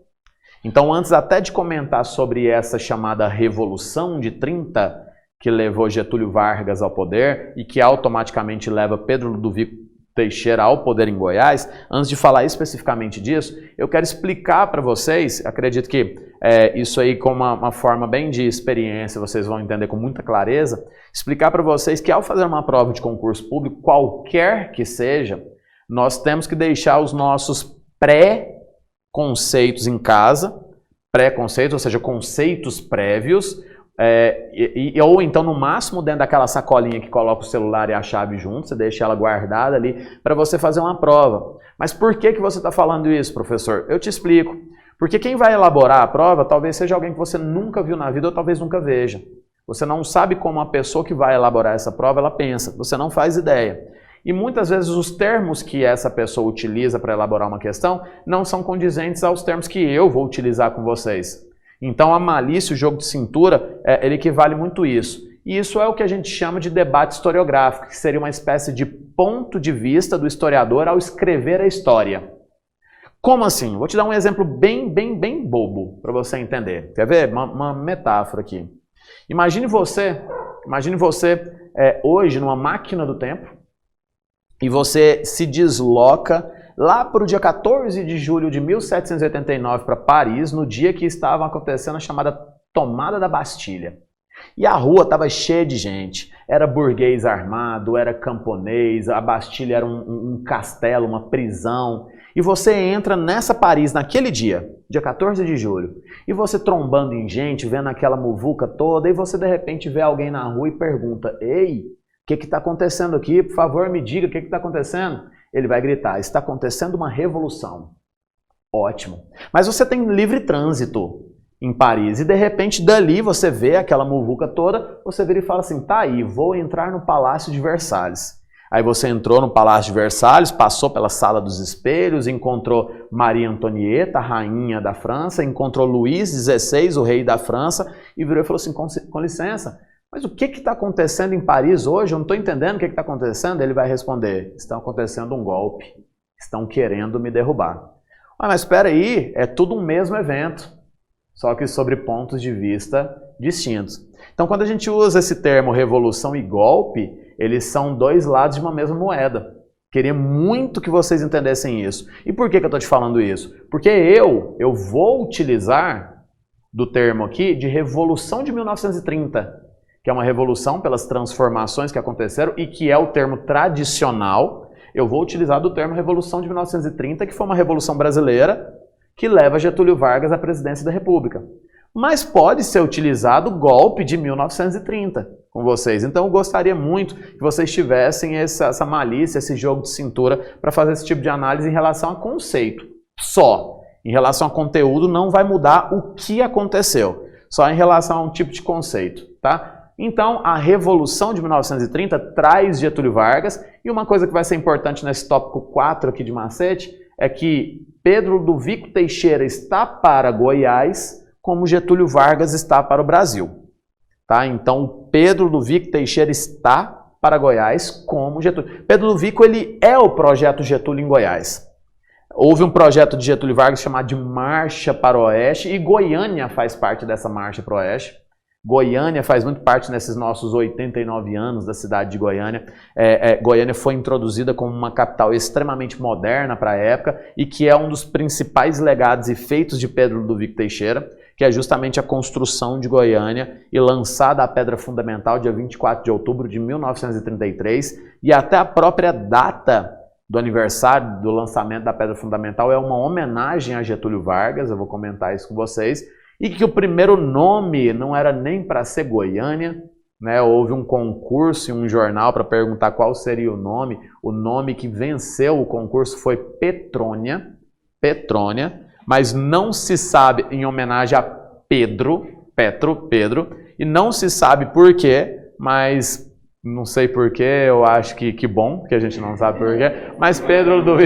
Então antes até de comentar sobre essa chamada Revolução de 30, que levou Getúlio Vargas ao poder e que automaticamente leva Pedro Ludovico Teixeira ao poder em Goiás, antes de falar especificamente disso, eu quero explicar para vocês, acredito que isso aí com uma forma bem de experiência, vocês vão entender com muita clareza, explicar para vocês que ao fazer uma prova de concurso público, qualquer que seja, nós temos que deixar os nossos pré-conceitos em casa, pré-conceitos, ou seja, conceitos prévios, Ou então, no máximo, dentro daquela sacolinha que coloca o celular e a chave junto, você deixa ela guardada ali para você fazer uma prova. Mas por que você está falando isso, professor? Eu te explico. Porque quem vai elaborar a prova talvez seja alguém que você nunca viu na vida ou talvez nunca veja. Você não sabe como a pessoa que vai elaborar essa prova ela pensa, você não faz ideia. E muitas vezes os termos que essa pessoa utiliza para elaborar uma questão não são condizentes aos termos que eu vou utilizar com vocês. Então a malícia, o jogo de cintura, ele equivale muito isso. E isso é o que a gente chama de debate historiográfico, que seria uma espécie de ponto de vista do historiador ao escrever a história. Como assim? Vou te dar um exemplo bem bobo para você entender. Quer ver? Uma metáfora aqui. Imagine você hoje numa máquina do tempo e você se desloca lá para o dia 14 de julho de 1789 para Paris, no dia que estava acontecendo a chamada Tomada da Bastilha. E a rua estava cheia de gente, era burguês armado, era camponês, a Bastilha era um castelo, uma prisão. E você entra nessa Paris naquele dia 14 de julho, e você trombando em gente, vendo aquela muvuca toda, e você de repente vê alguém na rua e pergunta: ei, o que está acontecendo aqui? Por favor, me diga o que está acontecendo. Ele vai gritar: está acontecendo uma revolução. Ótimo. Mas você tem livre trânsito em Paris e de repente dali você vê aquela muvuca toda, você vira e fala assim: tá aí, vou entrar no Palácio de Versalhes. Aí você entrou no Palácio de Versalhes, passou pela Sala dos Espelhos, encontrou Maria Antonieta, a rainha da França, encontrou Luís XVI, o rei da França, e virou e falou assim: com licença, mas o que está acontecendo em Paris hoje? Eu não estou entendendo o que está acontecendo. Ele vai responder: está acontecendo um golpe, estão querendo me derrubar. Ah, mas espera aí, é tudo um mesmo evento, só que sobre pontos de vista distintos. Então, quando a gente usa esse termo revolução e golpe, eles são dois lados de uma mesma moeda. Queria muito que vocês entendessem isso. E por que eu estou te falando isso? Porque eu vou utilizar do termo aqui de Revolução de 1930, que é uma revolução pelas transformações que aconteceram e que é o termo tradicional. Eu vou utilizar do termo Revolução de 1930, que foi uma revolução brasileira que leva Getúlio Vargas à presidência da República. Mas pode ser utilizado o golpe de 1930 com vocês. Então eu gostaria muito que vocês tivessem essa malícia, esse jogo de cintura para fazer esse tipo de análise em relação a conceito. Só. Em relação a conteúdo não vai mudar o que aconteceu. Só em relação a um tipo de conceito, tá? Então, a Revolução de 1930 traz Getúlio Vargas, e uma coisa que vai ser importante nesse tópico 4 aqui de macete é que Pedro do Vico Teixeira está para Goiás, como Getúlio Vargas está para o Brasil. Tá? Então, Pedro do Vico Teixeira está para Goiás como Getúlio. Pedro do Vico ele é o projeto Getúlio em Goiás. Houve um projeto de Getúlio Vargas chamado de Marcha para o Oeste, e Goiânia faz parte dessa Marcha para o Oeste. Goiânia faz muito parte nesses nossos 89 anos da cidade de Goiânia. Goiânia foi introduzida como uma capital extremamente moderna para a época e que é um dos principais legados e feitos de Pedro Ludovico Teixeira, que é justamente a construção de Goiânia e lançada a pedra fundamental dia 24 de outubro de 1933, e até a própria data do aniversário do lançamento da pedra fundamental é uma homenagem a Getúlio Vargas. Eu vou comentar isso com vocês. E que o primeiro nome não era nem para ser Goiânia, né? Houve um concurso em um jornal para perguntar qual seria o nome. O nome que venceu o concurso foi Petrônia, mas não se sabe, em homenagem a Pedro, e não se sabe por quê, mas não sei por quê, eu acho que bom, que a gente não sabe por quê, mas Pedro do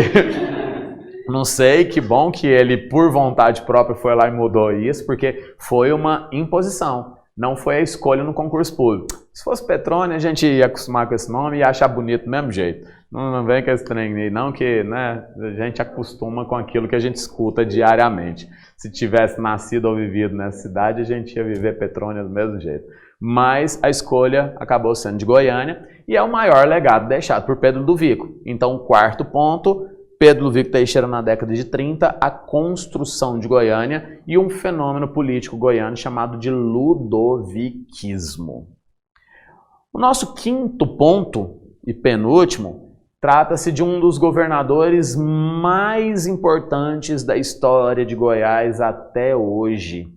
não sei, que bom que ele, por vontade própria, foi lá e mudou isso, porque foi uma imposição, não foi a escolha no concurso público. Se fosse Petrônia, a gente ia acostumar com esse nome e ia achar bonito do mesmo jeito. Não vem com esse trem aí, não, que né, a gente acostuma com aquilo que a gente escuta diariamente. Se tivesse nascido ou vivido nessa cidade, a gente ia viver Petrônia do mesmo jeito. Mas a escolha acabou sendo de Goiânia e é o maior legado deixado por Pedro do Vico. Então, o quarto ponto: Pedro Ludovico Teixeira na década de 30, a construção de Goiânia e um fenômeno político goiano chamado de ludoviquismo. O nosso quinto ponto e penúltimo trata-se de um dos governadores mais importantes da história de Goiás até hoje.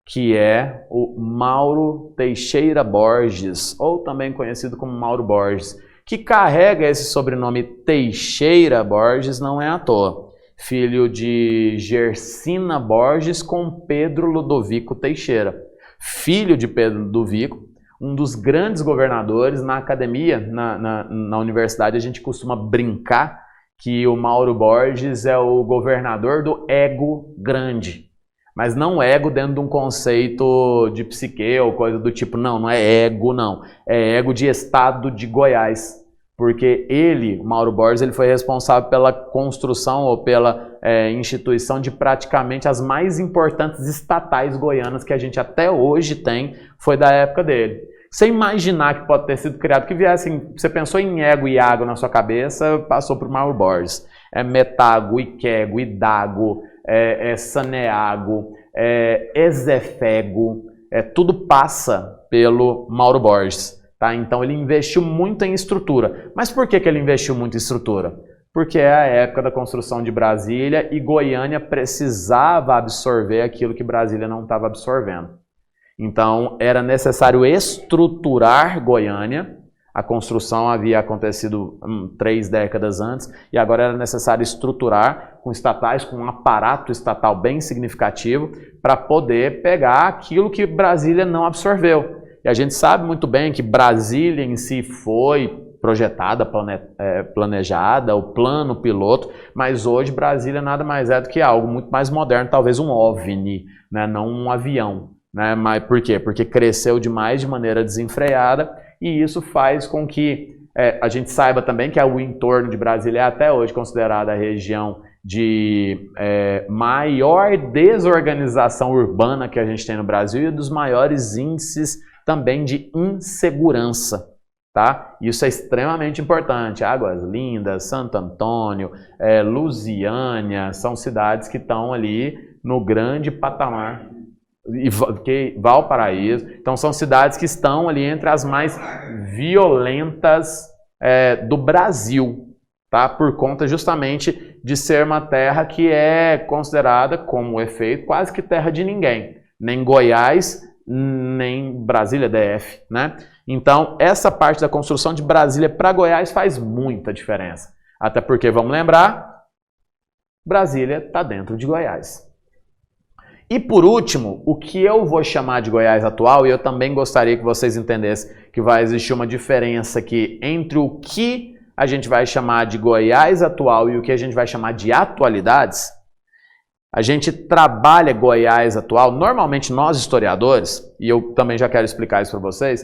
que é o Mauro Teixeira Borges, ou também conhecido como Mauro Borges, que carrega esse sobrenome Teixeira Borges não é à toa. Filho de Gersina Borges com Pedro Ludovico Teixeira. Filho de Pedro Ludovico, um dos grandes governadores. Na academia, na universidade, a gente costuma brincar que o Mauro Borges é o governador do ego grande. Mas não ego dentro de um conceito de psique ou coisa do tipo, não é ego, não. É ego de estado de Goiás. Porque ele, Mauro Borges, ele foi responsável pela construção ou pela instituição de praticamente as mais importantes estatais goianas que a gente até hoje tem, foi da época dele. Você imaginar que pode ter sido criado, que viesse, você pensou em ego e água na sua cabeça, passou por Mauro Borges. É Metago, Iquego, Idago, Saneago, Ezefego, tudo passa pelo Mauro Borges. Tá? Então ele investiu muito em estrutura. Mas por que ele investiu muito em estrutura? Porque é a época da construção de Brasília e Goiânia precisava absorver aquilo que Brasília não estava absorvendo. Então era necessário estruturar Goiânia. A construção havia acontecido 3 décadas antes e agora era necessário estruturar com estatais, com um aparato estatal bem significativo para poder pegar aquilo que Brasília não absorveu. E a gente sabe muito bem que Brasília em si foi projetada, planejada, o plano piloto, mas hoje Brasília nada mais é do que algo muito mais moderno, talvez um OVNI, né? Não um avião. Né? Mas por quê? Porque cresceu demais de maneira desenfreada e isso faz com que a gente saiba também que o entorno de Brasília é até hoje considerada a região de maior desorganização urbana que a gente tem no Brasil e dos maiores índices também de insegurança. Tá? Isso é extremamente importante. Águas Lindas, Santo Antônio, Lusiânia, são cidades que estão ali no grande patamar. Valparaíso. Então são cidades que estão ali entre as mais violentas do Brasil, tá? Por conta justamente de ser uma terra que é considerada como efeito quase que terra de ninguém. Nem Goiás, nem Brasília DF, né? Então essa parte da construção de Brasília para Goiás faz muita diferença. Até porque, vamos lembrar, Brasília está dentro de Goiás. E por último, o que eu vou chamar de Goiás atual, e eu também gostaria que vocês entendessem que vai existir uma diferença aqui entre o que a gente vai chamar de Goiás atual e o que a gente vai chamar de atualidades. A gente trabalha Goiás atual, normalmente nós historiadores, e eu também já quero explicar isso para vocês,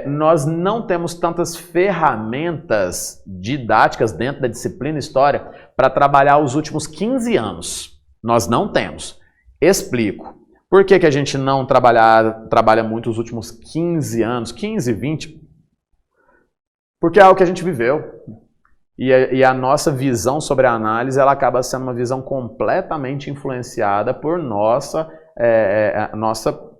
nós não temos tantas ferramentas didáticas dentro da disciplina História para trabalhar os últimos 15 anos. Nós não temos. Explico. Por que a gente não trabalha muito os últimos 15 anos, 15, 20? Porque é algo que a gente viveu. E a nossa visão sobre a análise, ela acaba sendo uma visão completamente influenciada por nossa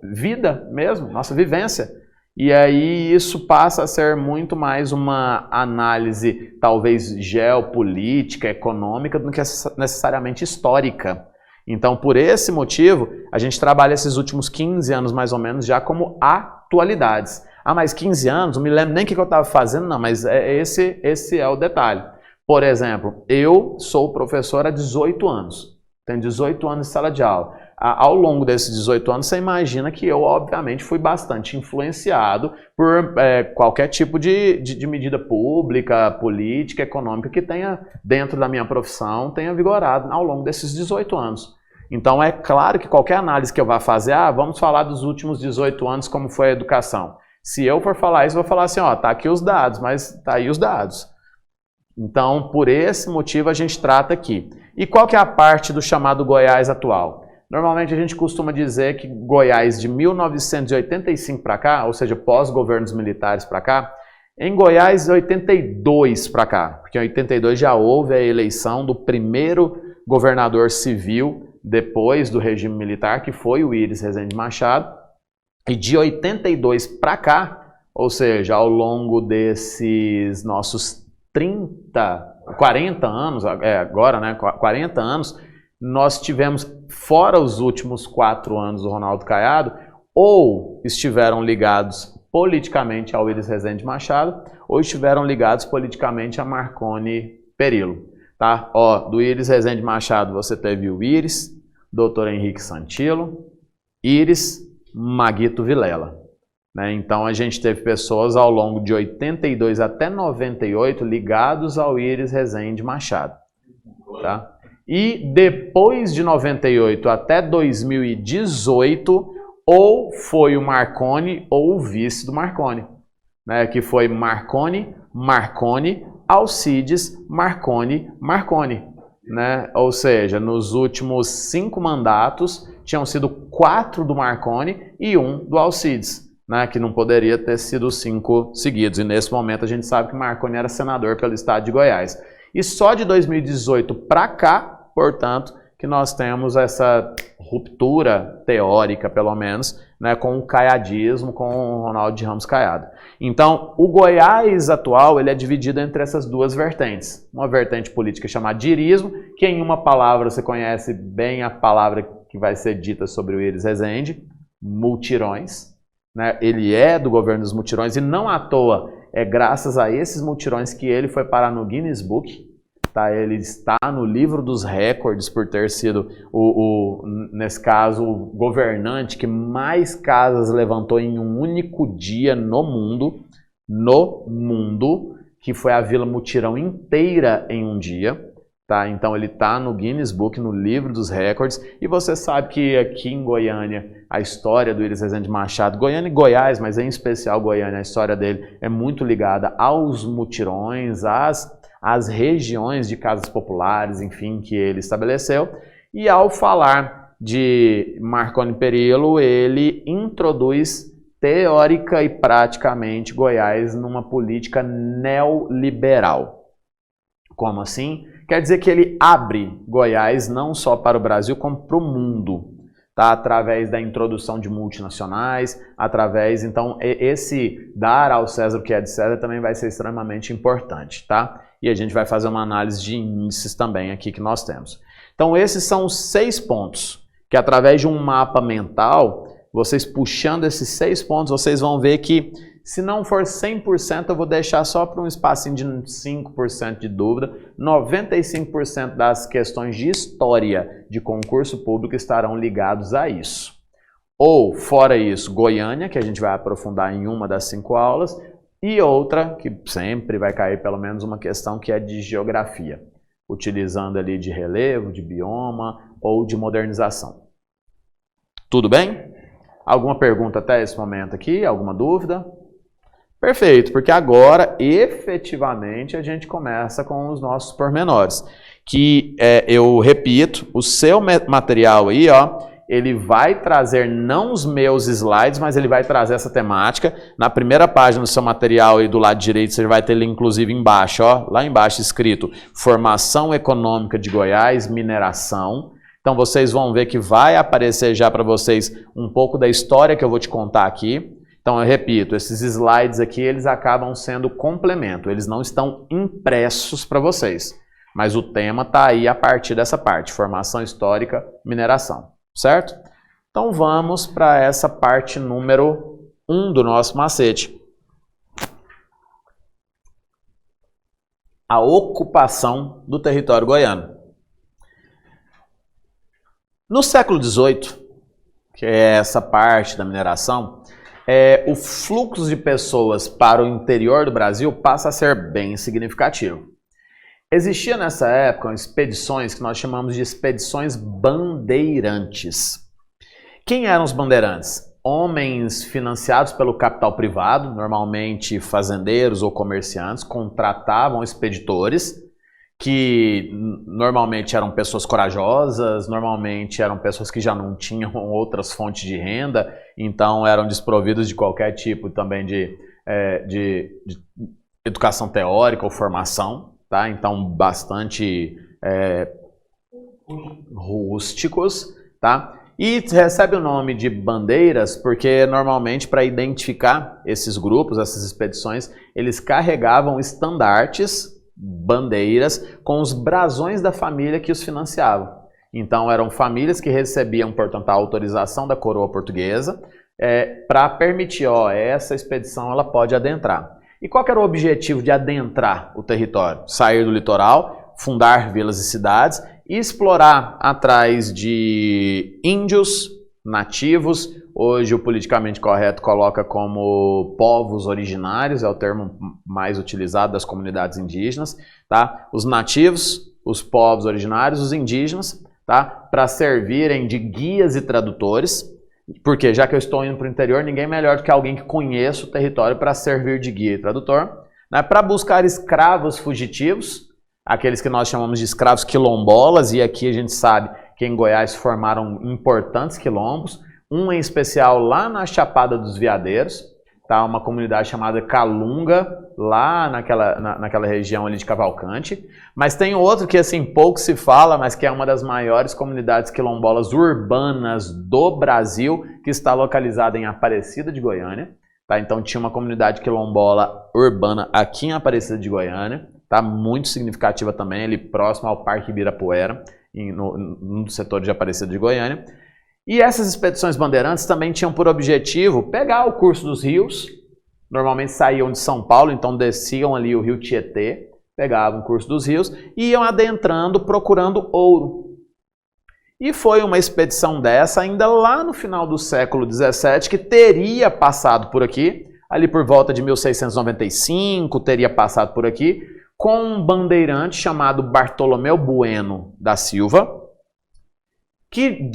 vida mesmo, nossa vivência. E aí isso passa a ser muito mais uma análise, talvez geopolítica, econômica, do que necessariamente histórica. Então, por esse motivo, a gente trabalha esses últimos 15 anos, mais ou menos, já como atualidades. Ah, mas 15 anos, não me lembro nem o que eu estava fazendo, não, mas esse é o detalhe. Por exemplo, eu sou professor há 18 anos, tenho 18 anos de sala de aula. Ao longo desses 18 anos, você imagina que eu, obviamente, fui bastante influenciado por qualquer tipo de medida pública, política, econômica que tenha, dentro da minha profissão, tenha vigorado ao longo desses 18 anos. Então, é claro que qualquer análise que eu vá fazer, vamos falar dos últimos 18 anos, como foi a educação. Se eu for falar isso, eu vou falar assim, tá aqui os dados, mas tá aí os dados. Então, por esse motivo, a gente trata aqui. E qual que é a parte do chamado Goiás atual? Normalmente a gente costuma dizer que Goiás de 1985 para cá, ou seja, pós-governos militares para cá, em Goiás 82 para cá, porque em 82 já houve a eleição do primeiro governador civil depois do regime militar, que foi o Íris Rezende Machado, e de 82 para cá, ou seja, ao longo desses nossos 40 anos, agora, né, 40 anos, nós tivemos, fora os últimos 4 anos do Ronaldo Caiado, ou estiveram ligados politicamente ao Íris Rezende Machado, ou estiveram ligados politicamente a Marconi Perillo. Tá? Ó, do Íris Rezende Machado você teve o Íris, Dr. Henrique Santilo, Íris, Maguito Vilela. Né? Então a gente teve pessoas ao longo de 82 até 98 ligados ao Íris Rezende Machado. Tá? E depois de 98 até 2018, ou foi o Marconi ou o vice do Marconi. Né? Que foi Marconi, Marconi, Alcides, Marconi, Marconi. Né? Ou seja, nos últimos 5 mandatos, tinham sido 4 do Marconi e 1 do Alcides, né? Que não poderia ter sido 5 seguidos. E nesse momento a gente sabe que Marconi era senador pelo estado de Goiás. E só de 2018 para cá, portanto, que nós temos essa ruptura teórica, pelo menos, né, com o caiadismo, com o Ronaldo de Ramos Caiado. Então, o Goiás atual ele é dividido entre essas 2 vertentes. Uma vertente política chamada de irismo, que em uma palavra você conhece bem a palavra que vai ser dita sobre o Íris Rezende, multirões. Né? Ele é do governo dos multirões e não à toa é graças a esses multirões que ele foi parar no Guinness Book. Tá? Ele está no livro dos recordes por ter sido, nesse caso, o governante que mais casas levantou em um único dia no mundo, que foi a Vila Mutirão inteira em um dia. Tá? Então ele está no Guinness Book, no livro dos recordes, e você sabe que aqui em Goiânia, a história do Íris Rezende Machado, Goiânia e Goiás, mas em especial Goiânia, a história dele é muito ligada aos mutirões, às regiões de casas populares, enfim, que ele estabeleceu. E ao falar de Marconi Perillo, ele introduz teórica e praticamente Goiás numa política neoliberal. Como assim? Quer dizer que ele abre Goiás não só para o Brasil, como para o mundo, tá? Através da introdução de multinacionais, através, então, esse dar ao César o que é de César também vai ser extremamente importante, tá? E a gente vai fazer uma análise de índices também aqui que nós temos. Então, esses são os 6 pontos, que através de um mapa mental, vocês puxando esses 6 pontos, vocês vão ver que se não for 100%, eu vou deixar só para um espacinho de 5% de dúvida. 95% das questões de história de concurso público estarão ligados a isso. Ou, fora isso, Goiânia, que a gente vai aprofundar em uma das 5 aulas, e outra, que sempre vai cair pelo menos uma questão, que é de geografia, utilizando ali de relevo, de bioma ou de modernização. Tudo bem? Alguma pergunta até esse momento aqui? Alguma dúvida? Perfeito, porque agora, efetivamente, a gente começa com os nossos pormenores. Que, eu repito, o seu material aí, ó, ele vai trazer não os meus slides, mas ele vai trazer essa temática. Na primeira página do seu material aí do lado direito, você vai ter ele inclusive embaixo, ó, lá embaixo escrito Formação Econômica de Goiás, Mineração. Então vocês vão ver que vai aparecer já para vocês um pouco da história que eu vou te contar aqui. Então, eu repito, esses slides aqui, eles acabam sendo complemento, eles não estão impressos para vocês, mas o tema está aí a partir dessa parte, formação histórica, mineração, certo? Então, vamos para essa parte número 1 do nosso macete. A ocupação do território goiano. No século XVIII, que é essa parte da mineração, o fluxo de pessoas para o interior do Brasil passa a ser bem significativo. Existia nessa época expedições que nós chamamos de expedições bandeirantes. Quem eram os bandeirantes? Homens financiados pelo capital privado, normalmente fazendeiros ou comerciantes, contratavam expeditores que normalmente eram pessoas corajosas, normalmente eram pessoas que já não tinham outras fontes de renda, então eram desprovidos de qualquer tipo também de educação teórica ou formação, tá? Então bastante rústicos, tá? E recebe o nome de bandeiras porque normalmente para identificar esses grupos, essas expedições, eles carregavam estandartes, bandeiras, com os brasões da família que os financiava. Então eram famílias que recebiam, portanto, a autorização da coroa portuguesa para permitir, ó, essa expedição ela pode adentrar. E qual que era o objetivo de adentrar o território? Sair do litoral, fundar vilas e cidades e explorar atrás de índios, nativos. Hoje o politicamente correto coloca como povos originários, é o termo mais utilizado das comunidades indígenas, tá? Os nativos, os povos originários, os indígenas, tá? Para servirem de guias e tradutores. Porque já que eu estou indo para o interior, ninguém melhor do que alguém que conheça o território para servir de guia e tradutor, né? Para buscar escravos fugitivos, aqueles que nós chamamos de escravos quilombolas, e aqui a gente sabe que em Goiás formaram importantes quilombos, um em especial lá na Chapada dos Veadeiros, tá? Uma comunidade chamada Calunga, lá naquela região ali de Cavalcante. Mas tem outro que assim pouco se fala, mas que é uma das maiores comunidades quilombolas urbanas do Brasil, que está localizada em Aparecida de Goiânia. Tá? Então tinha uma comunidade quilombola urbana aqui em Aparecida de Goiânia, tá? Muito significativa também, ali próximo ao Parque Ibirapuera, no setor de Aparecida de Goiânia. E essas expedições bandeirantes também tinham por objetivo pegar o curso dos rios, normalmente saíam de São Paulo, então desciam ali o rio Tietê, pegavam o curso dos rios e iam adentrando procurando ouro. E foi uma expedição dessa ainda lá no final do século XVII que teria passado por aqui, ali por volta de 1695, teria passado por aqui, com um bandeirante chamado Bartolomeu Bueno da Silva, que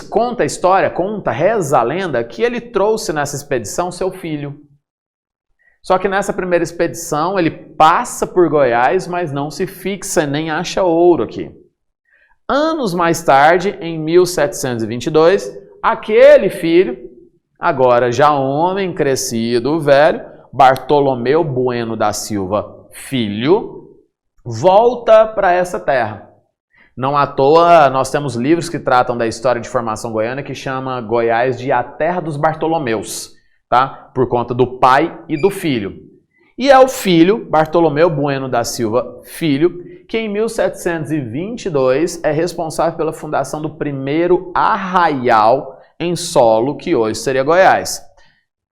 conta a história, reza a lenda, que ele trouxe nessa expedição seu filho. Só que nessa primeira expedição ele passa por Goiás, mas não se fixa nem acha ouro aqui. Anos mais tarde, em 1722, aquele filho, agora já homem, crescido, velho, Bartolomeu Bueno da Silva, filho, volta para essa terra. Não à toa, nós temos livros que tratam da história de formação goiana que chama Goiás de a Terra dos Bartolomeus, tá? Por conta do pai e do filho. E é o filho, Bartolomeu Bueno da Silva, filho, que em 1722 é responsável pela fundação do primeiro arraial em solo que hoje seria Goiás.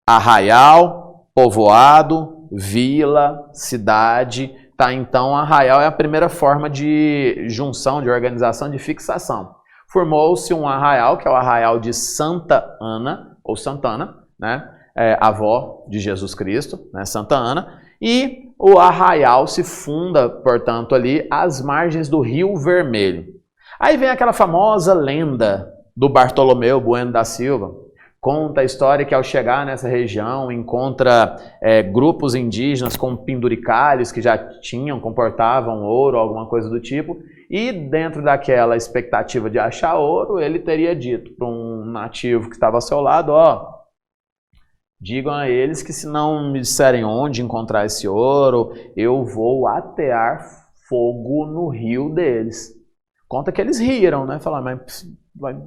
Arraial, povoado, vila, cidade. Tá, então, arraial é a primeira forma de junção, de organização, de fixação. Formou-se um arraial, que é o arraial de Santa Ana, ou Santana, né? Avó de Jesus Cristo, né? Santa Ana. E o arraial se funda, portanto, ali às margens do Rio Vermelho. Aí vem aquela famosa lenda do Bartolomeu Bueno da Silva. Conta a história que ao chegar nessa região encontra grupos indígenas com penduricalhos que já comportavam ouro, alguma coisa do tipo, e dentro daquela expectativa de achar ouro, ele teria dito para um nativo que estava ao seu lado, ó, digam a eles que se não me disserem onde encontrar esse ouro, eu vou atear fogo no rio deles. Conta que eles riram, né? Falaram, mas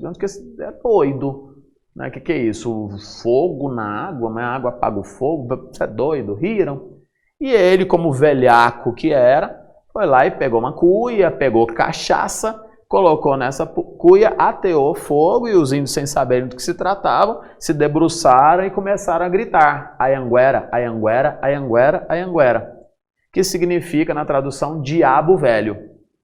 onde que esse é doido? O que é isso? O fogo na água? Mas a água apaga o fogo? Você é doido? Riram. E ele, como velhaco que era, foi lá e pegou uma cuia, pegou cachaça, colocou nessa cuia, ateou fogo e os índios, sem saberem do que se tratavam, se debruçaram e começaram a gritar: Anhanguera, Anhanguera, Anhanguera, Anhanguera. Que significa, na tradução, diabo velho.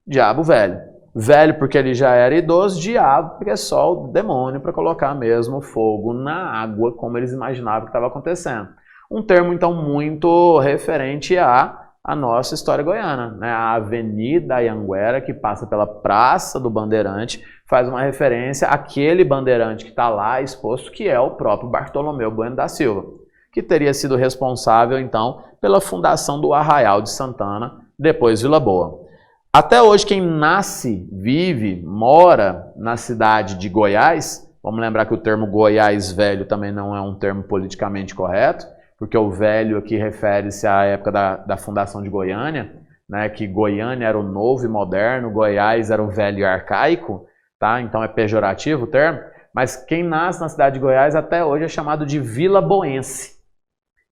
Diabo velho. Velho porque ele já era idoso, diabo porque é só o demônio para colocar mesmo fogo na água, como eles imaginavam que estava acontecendo. Um termo, então, muito referente à nossa história goiana, né? A Avenida Anhanguera, que passa pela Praça do Bandeirante, faz uma referência àquele bandeirante que está lá exposto, que é o próprio Bartolomeu Bueno da Silva, que teria sido responsável, então, pela fundação do Arraial de Santana, depois Vila Boa. Até hoje, quem nasce, vive, mora na cidade de Goiás, vamos lembrar que o termo Goiás velho também não é um termo politicamente correto, porque o velho aqui refere-se à época da fundação de Goiânia, né, que Goiânia era o novo e moderno, Goiás era o velho e arcaico, tá? Então é pejorativo o termo, mas quem nasce na cidade de Goiás até hoje é chamado de Vila Boense.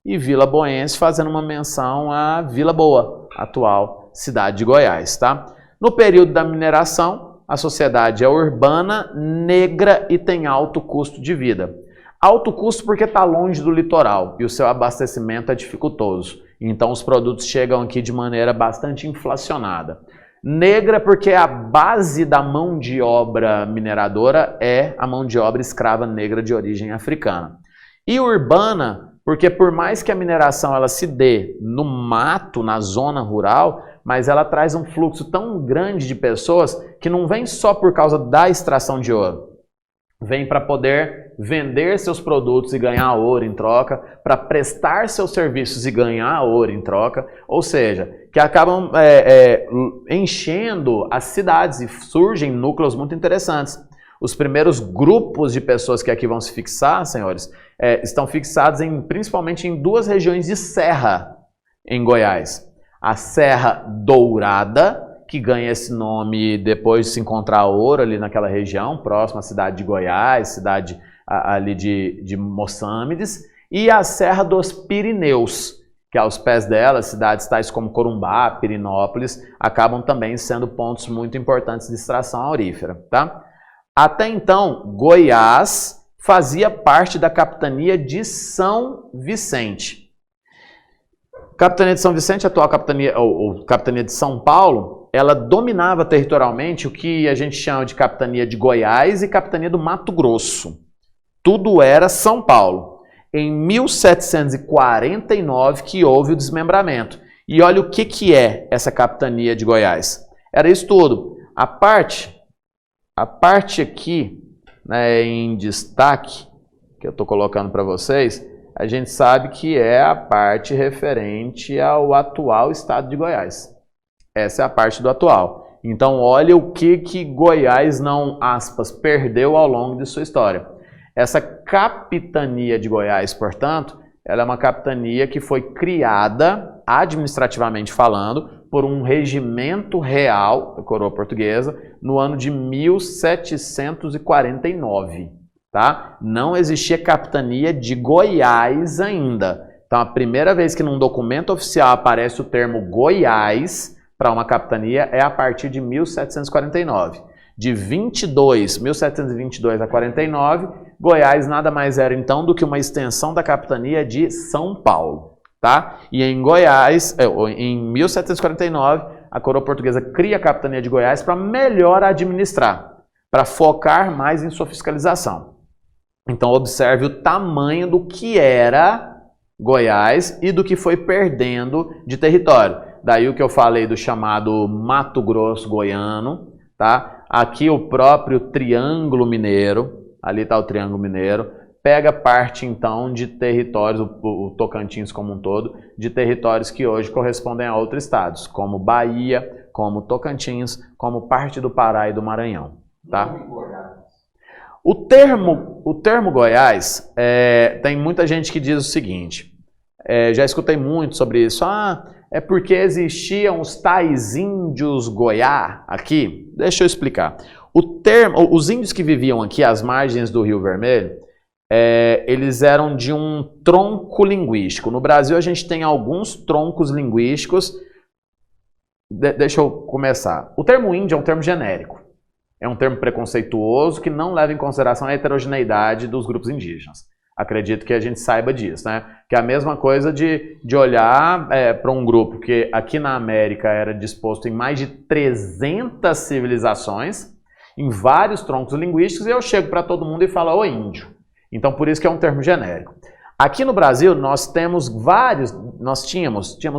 E Vila Boense fazendo uma menção à Vila Boa, atual cidade de Goiás, tá? No período da mineração, a sociedade é urbana, negra e tem alto custo de vida. Alto custo porque está longe do litoral e o seu abastecimento é dificultoso. Então os produtos chegam aqui de maneira bastante inflacionada. Negra porque a base da mão de obra mineradora é a mão de obra escrava negra de origem africana. E urbana porque por mais que a mineração ela se dê no mato, na zona rural, mas ela traz um fluxo tão grande de pessoas que não vem só por causa da extração de ouro. Vem para poder vender seus produtos e ganhar ouro em troca, para prestar seus serviços e ganhar ouro em troca, ou seja, que acabam enchendo as cidades e surgem núcleos muito interessantes. Os primeiros grupos de pessoas que aqui vão se fixar, senhores, estão fixados principalmente em duas regiões de serra em Goiás. A Serra Dourada, que ganha esse nome depois de se encontrar ouro ali naquela região, próxima à cidade de Goiás, cidade ali de Mossâmedes, e a Serra dos Pirineus, que aos pés dela, cidades tais como Corumbá, Pirinópolis, acabam também sendo pontos muito importantes de extração aurífera, tá? Até então, Goiás fazia parte da capitania de São Vicente. Capitania de São Vicente, atual capitania, ou capitania de São Paulo, ela dominava territorialmente o que a gente chama de capitania de Goiás e capitania do Mato Grosso. Tudo era São Paulo. Em 1749 que houve o desmembramento. E olha o que é essa capitania de Goiás. Era isso tudo. A parte aqui, né, em destaque, que eu estou colocando para vocês, a gente sabe que é a parte referente ao atual estado de Goiás. Essa é a parte do atual. Então, olha o que Goiás não, aspas, perdeu ao longo de sua história. Essa capitania de Goiás, portanto, ela é uma capitania que foi criada, administrativamente falando, por um regimento real da coroa portuguesa no ano de 1749. Tá? Não existia capitania de Goiás ainda. Então, a primeira vez que num documento oficial aparece o termo Goiás para uma capitania é a partir de 1749. De 1722 a 49, Goiás nada mais era então do que uma extensão da capitania de São Paulo. Tá? E em Goiás, em 1749, a coroa portuguesa cria a capitania de Goiás para melhor administrar, para focar mais em sua fiscalização. Então observe o tamanho do que era Goiás e do que foi perdendo de território. Daí o que eu falei do chamado Mato Grosso goiano, tá? Aqui o próprio Triângulo Mineiro, ali está o Triângulo Mineiro, pega parte então de territórios, o Tocantins como um todo, de territórios que hoje correspondem a outros estados, como Bahia, como Tocantins, como parte do Pará e do Maranhão. Tá? O termo Goiás, tem muita gente que diz o seguinte, já escutei muito sobre isso, é porque existiam os tais índios Goiá aqui. Deixa eu explicar. Os índios que viviam aqui às margens do Rio Vermelho, eles eram de um tronco linguístico. No Brasil a gente tem alguns troncos linguísticos. Deixa eu começar. O termo índio é um termo genérico. É um termo preconceituoso que não leva em consideração a heterogeneidade dos grupos indígenas. Acredito que a gente saiba disso, né? Que é a mesma coisa de olhar para um grupo que aqui na América era disposto em mais de 300 civilizações, em vários troncos linguísticos, e eu chego para todo mundo e falo, ô índio. Então, por isso que é um termo genérico. Aqui no Brasil, nós tínhamos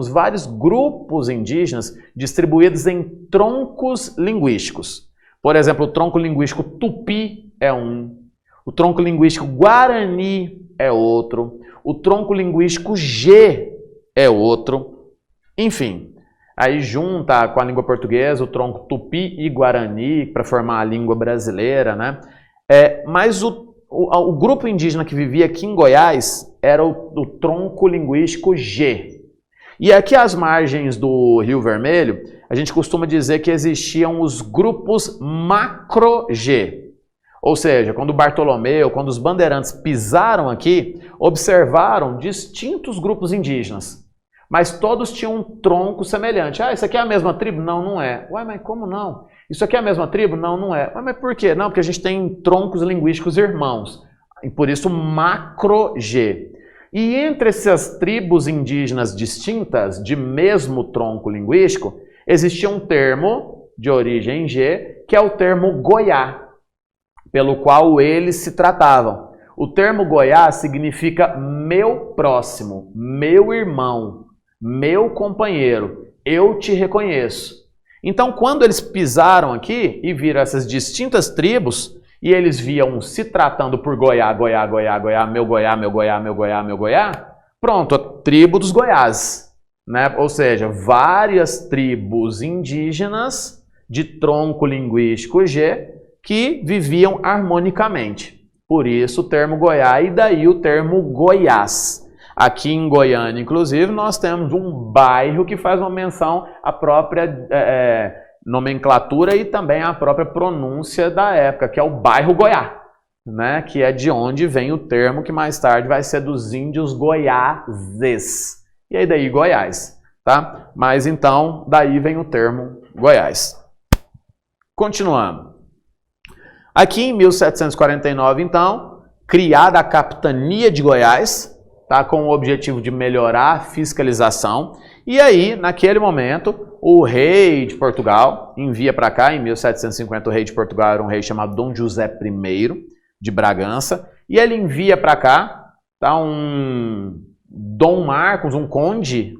vários grupos indígenas distribuídos em troncos linguísticos. Por exemplo, o tronco linguístico Tupi é um, o tronco linguístico Guarani é outro, o tronco linguístico G é outro, enfim. Aí junta com a língua portuguesa o tronco Tupi e Guarani para formar a língua brasileira, né? Mas o grupo indígena que vivia aqui em Goiás era o tronco linguístico G. E aqui às margens do Rio Vermelho, a gente costuma dizer que existiam os grupos macro-G. Ou seja, quando Bartolomeu, quando os bandeirantes pisaram aqui, observaram distintos grupos indígenas. mas todos tinham um tronco semelhante. Ah, isso aqui é a mesma tribo? Não, não é. Ué, mas como não? Isso aqui é a mesma tribo? Não, não é. Ué, mas por quê? Não, porque a gente tem troncos linguísticos irmãos. E por isso macro-G. E entre essas tribos indígenas distintas, de mesmo tronco linguístico, existia um termo de origem G, que é o termo Goiá, pelo qual eles se tratavam. O termo Goiá significa meu próximo, meu irmão, meu companheiro, eu te reconheço. Então, quando eles pisaram aqui e viram essas distintas tribos, e eles viam se tratando por Goiá, Goiá, Goiá, Goiá, meu Goiá, meu Goiá, meu Goiá, meu Goiá, pronto, a tribo dos Goiás, né? Ou seja, várias tribos indígenas de tronco linguístico G que viviam harmonicamente. Por isso o termo Goiá e daí o termo Goiás. Aqui em Goiânia, inclusive, nós temos um bairro que faz uma menção à própria nomenclatura e também à própria pronúncia da época, que é o bairro Goiá, né? Que é de onde vem o termo que mais tarde vai ser dos índios goiáses. E aí daí Goiás, tá? Mas então, daí vem o termo Goiás. Continuando. Aqui em 1749, então, criada a Capitania de Goiás, tá, com o objetivo de melhorar a fiscalização. E aí, naquele momento, o rei de Portugal envia para cá, em 1750, o rei de Portugal era um rei chamado Dom José I de Bragança, e ele envia para cá, tá, um Dom Marcos, um conde,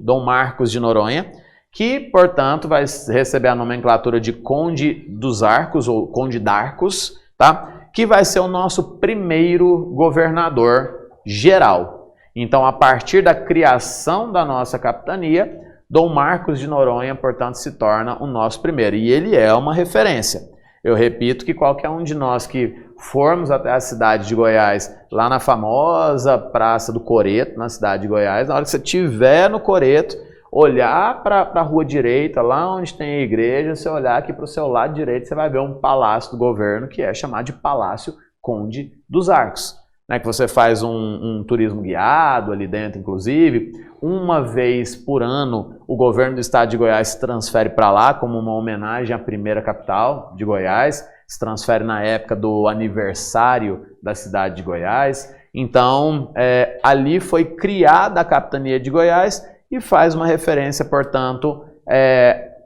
Dom Marcos de Noronha, que, portanto, vai receber a nomenclatura de Conde dos Arcos, ou Conde d'Arcos, tá, que vai ser o nosso primeiro governador geral. Então, a partir da criação da nossa capitania, Dom Marcos de Noronha, portanto, se torna o nosso primeiro. E ele é uma referência. Eu repito que qualquer um de nós que formos até a cidade de Goiás, lá na famosa Praça do Coreto, na cidade de Goiás, na hora que você estiver no Coreto, olhar para a rua direita, lá onde tem a igreja, você olhar aqui para o seu lado direito, você vai ver um palácio do governo que é chamado de Palácio Conde dos Arcos. Né, que você faz um turismo guiado ali dentro, inclusive. Uma vez por ano, o governo do estado de Goiás se transfere para lá como uma homenagem à primeira capital de Goiás. Se transfere na época do aniversário da cidade de Goiás. Então, ali foi criada a Capitania de Goiás e faz uma referência, portanto,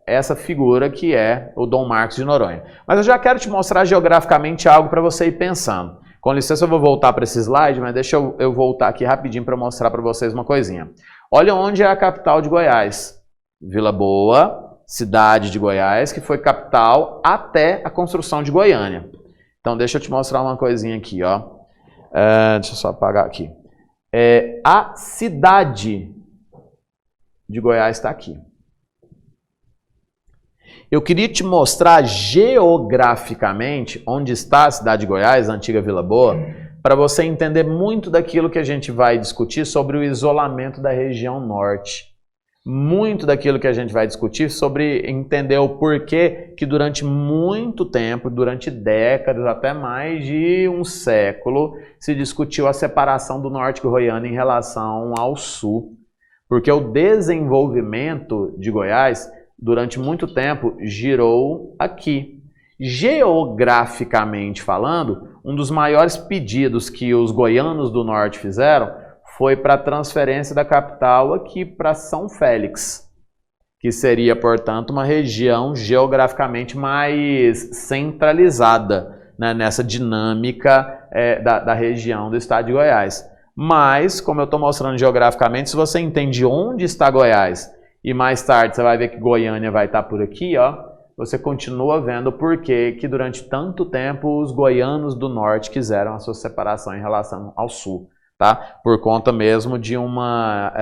essa figura que é o Dom Marcos de Noronha. Mas eu já quero te mostrar geograficamente algo para você ir pensando. Com licença, eu vou voltar para esse slide, mas deixa eu voltar aqui rapidinho para mostrar para vocês uma coisinha. Olha onde é a capital de Goiás. Vila Boa, cidade de Goiás, que foi capital até a construção de Goiânia. Então, deixa eu te mostrar uma coisinha aqui, ó. Deixa eu só apagar aqui. A cidade de Goiás está aqui. Eu queria te mostrar geograficamente onde está a cidade de Goiás, a antiga Vila Boa, para você entender muito daquilo que a gente vai discutir sobre o isolamento da região norte. Muito daquilo que a gente vai discutir sobre entender o porquê que durante muito tempo, durante décadas, até mais de um século, se discutiu a separação do norte goiano em relação ao sul. Porque o desenvolvimento de Goiás durante muito tempo, girou aqui. Geograficamente falando, um dos maiores pedidos que os goianos do norte fizeram foi para a transferência da capital aqui para São Félix, que seria, portanto, uma região geograficamente mais centralizada, né, nessa dinâmica da região do estado de Goiás. Mas, como eu estou mostrando geograficamente, se você entende onde está Goiás, e mais tarde você vai ver que Goiânia vai estar por aqui, ó. Você continua vendo por que durante tanto tempo os goianos do norte quiseram a sua separação em relação ao sul, tá? Por conta mesmo de uma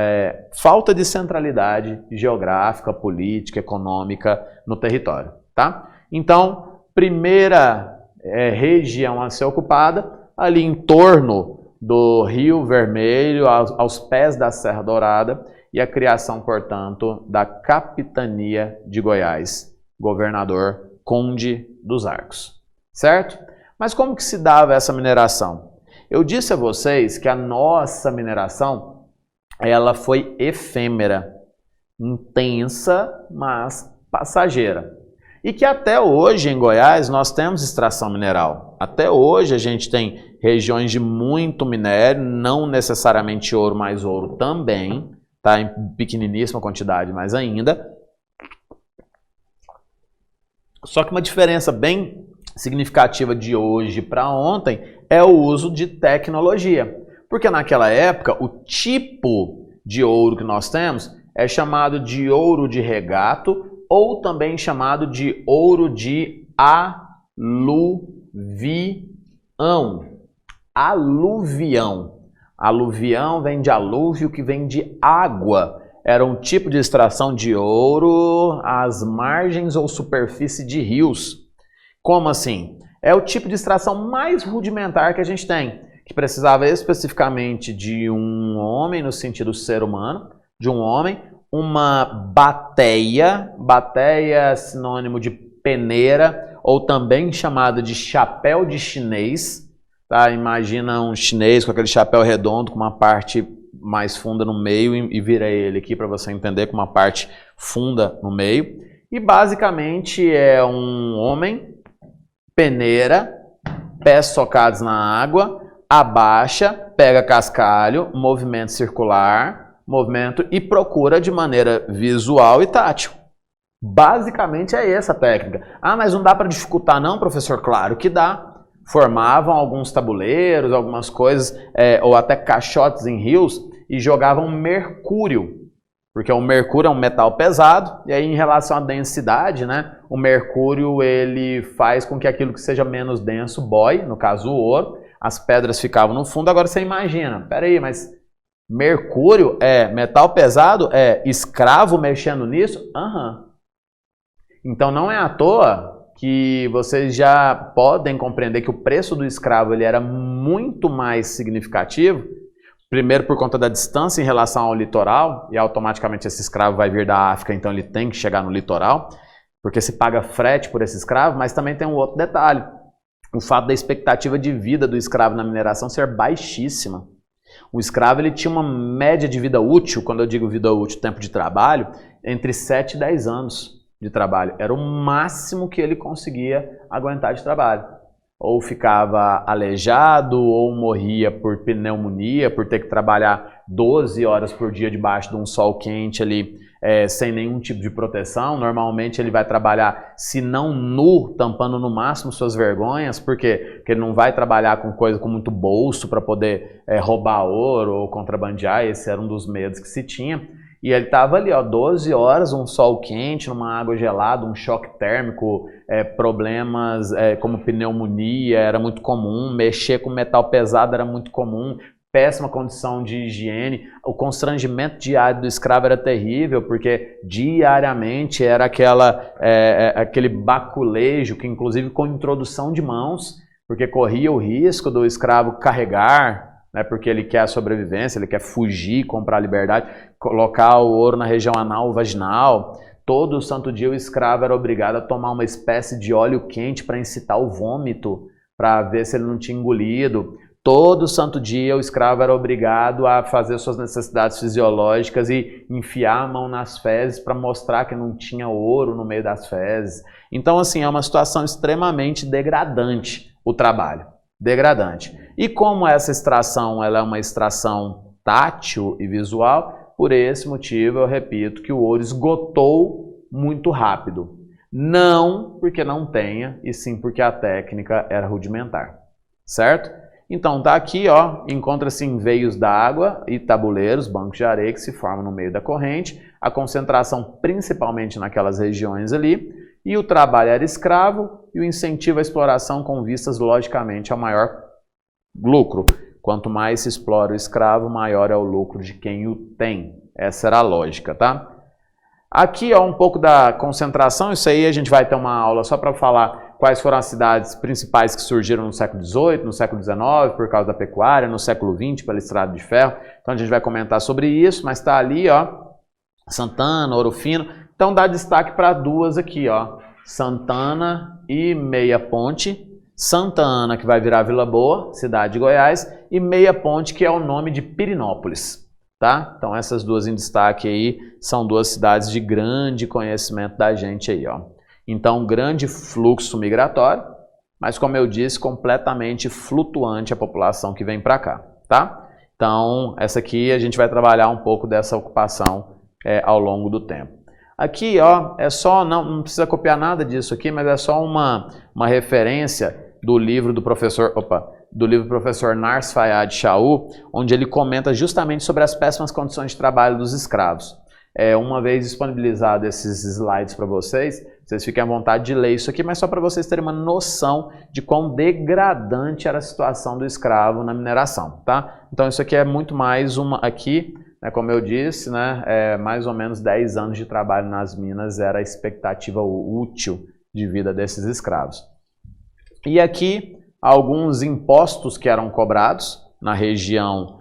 falta de centralidade geográfica, política, econômica no território, tá? Então, primeira região a ser ocupada, ali em torno do Rio Vermelho, aos pés da Serra Dourada, e a criação, portanto, da Capitania de Goiás, governador Conde dos Arcos, certo? Mas como que se dava essa mineração? Eu disse a vocês que a nossa mineração, ela foi efêmera, intensa, mas passageira. E que até hoje em Goiás nós temos extração mineral. Até hoje a gente tem regiões de muito minério, não necessariamente ouro, mas ouro também, tá? Em pequeniníssima quantidade, mas ainda. Só que uma diferença bem significativa de hoje para ontem é o uso de tecnologia. Porque naquela época o tipo de ouro que nós temos é chamado de ouro de regato ou também chamado de ouro de aluvião. Aluvião. Aluvião vem de alúvio, que vem de água. Era um tipo de extração de ouro às margens ou superfície de rios. Como assim? É o tipo de extração mais rudimentar que a gente tem, que precisava especificamente de um homem, no sentido ser humano, de um homem, uma bateia, bateia é sinônimo de peneira, ou também chamado de chapéu de chinês, tá? Imagina um chinês com aquele chapéu redondo com uma parte mais funda no meio e vira ele aqui para você entender, com uma parte funda no meio. E basicamente é um homem, peneira, pés socados na água, abaixa, pega cascalho, movimento circular, movimento e procura de maneira visual e tátil. Basicamente é essa a técnica. Ah, mas não dá para dificultar não, professor? Claro que dá. Formavam alguns tabuleiros, algumas coisas, ou até caixotes em rios e jogavam mercúrio. Porque o mercúrio é um metal pesado e aí em relação à densidade, né, o mercúrio ele faz com que aquilo que seja menos denso boie, no caso o ouro, as pedras ficavam no fundo. Agora você imagina, peraí, mas mercúrio é metal pesado? É escravo mexendo nisso? Então não é à toa que vocês já podem compreender que o preço do escravo ele era muito mais significativo. Primeiro por conta da distância em relação ao litoral, e automaticamente esse escravo vai vir da África, então ele tem que chegar no litoral, porque se paga frete por esse escravo, mas também tem um outro detalhe. O fato da expectativa de vida do escravo na mineração ser baixíssima. O escravo ele tinha uma média de vida útil, quando eu digo vida útil, tempo de trabalho, entre 7 e 10 anos de trabalho. Era o máximo que ele conseguia aguentar de trabalho. Ou ficava aleijado, ou morria por pneumonia, por ter que trabalhar 12 horas por dia debaixo de um sol quente ali, sem nenhum tipo de proteção. Normalmente ele vai trabalhar, se não nu, tampando no máximo suas vergonhas. Por quê? Porque ele não vai trabalhar com coisa com muito bolso para poder roubar ouro ou contrabandear. Esse era um dos medos que se tinha. E ele estava ali, ó, 12 horas, um sol quente, numa água gelada, um choque térmico, problemas como pneumonia era muito comum, mexer com metal pesado era muito comum, péssima condição de higiene, o constrangimento diário do escravo era terrível, porque diariamente era aquele baculejo, que inclusive com introdução de mãos, porque corria o risco do escravo carregar, né, porque ele quer a sobrevivência, ele quer fugir, comprar a liberdade, colocar o ouro na região anal vaginal. Todo santo dia o escravo era obrigado a tomar uma espécie de óleo quente para incitar o vômito, para ver se ele não tinha engolido. Todo santo dia o escravo era obrigado a fazer suas necessidades fisiológicas e enfiar a mão nas fezes para mostrar que não tinha ouro no meio das fezes. Então, assim, é uma situação extremamente degradante o trabalho. Degradante. E como essa extração ela é uma extração tátil e visual, por esse motivo eu repito que o ouro esgotou muito rápido. Não porque não tenha, e sim porque a técnica era rudimentar. Certo? Então tá aqui, ó, encontra-se em veios d'água e tabuleiros, bancos de areia que se formam no meio da corrente, a concentração principalmente naquelas regiões ali, e o trabalho era escravo e o incentivo à exploração com vistas, logicamente, ao maior lucro. Quanto mais se explora o escravo, maior é o lucro de quem o tem. Essa era a lógica, tá? Aqui, ó, um pouco da concentração. Isso aí a gente vai ter uma aula só para falar quais foram as cidades principais que surgiram no século XVIII, no século XIX, por causa da pecuária, no século XX, pela estrada de ferro. Então a gente vai comentar sobre isso, mas está ali, ó, Santana, Ouro Fino. Então dá destaque para duas aqui, ó, Santana e Meia Ponte. Santa Ana, que vai virar Vila Boa, cidade de Goiás, e Meia Ponte, que é o nome de Pirinópolis. tá? Então essas duas em destaque aí são duas cidades de grande conhecimento da gente aí, ó. Então grande fluxo migratório, mas como eu disse, completamente flutuante a população que vem para cá, tá? Então essa aqui a gente vai trabalhar um pouco dessa ocupação ao longo do tempo. Aqui, ó, é só, não precisa copiar nada disso aqui, mas é só uma referência do livro do professor Nars Fayad Shaul, onde ele comenta justamente sobre as péssimas condições de trabalho dos escravos. Uma vez disponibilizado esses slides para vocês fiquem à vontade de ler isso aqui, mas só para vocês terem uma noção de quão degradante era a situação do escravo na mineração, tá? Então isso aqui é muito mais aqui, né, como eu disse, né, mais ou menos 10 anos de trabalho nas minas era a expectativa útil de vida desses escravos. E aqui alguns impostos que eram cobrados na região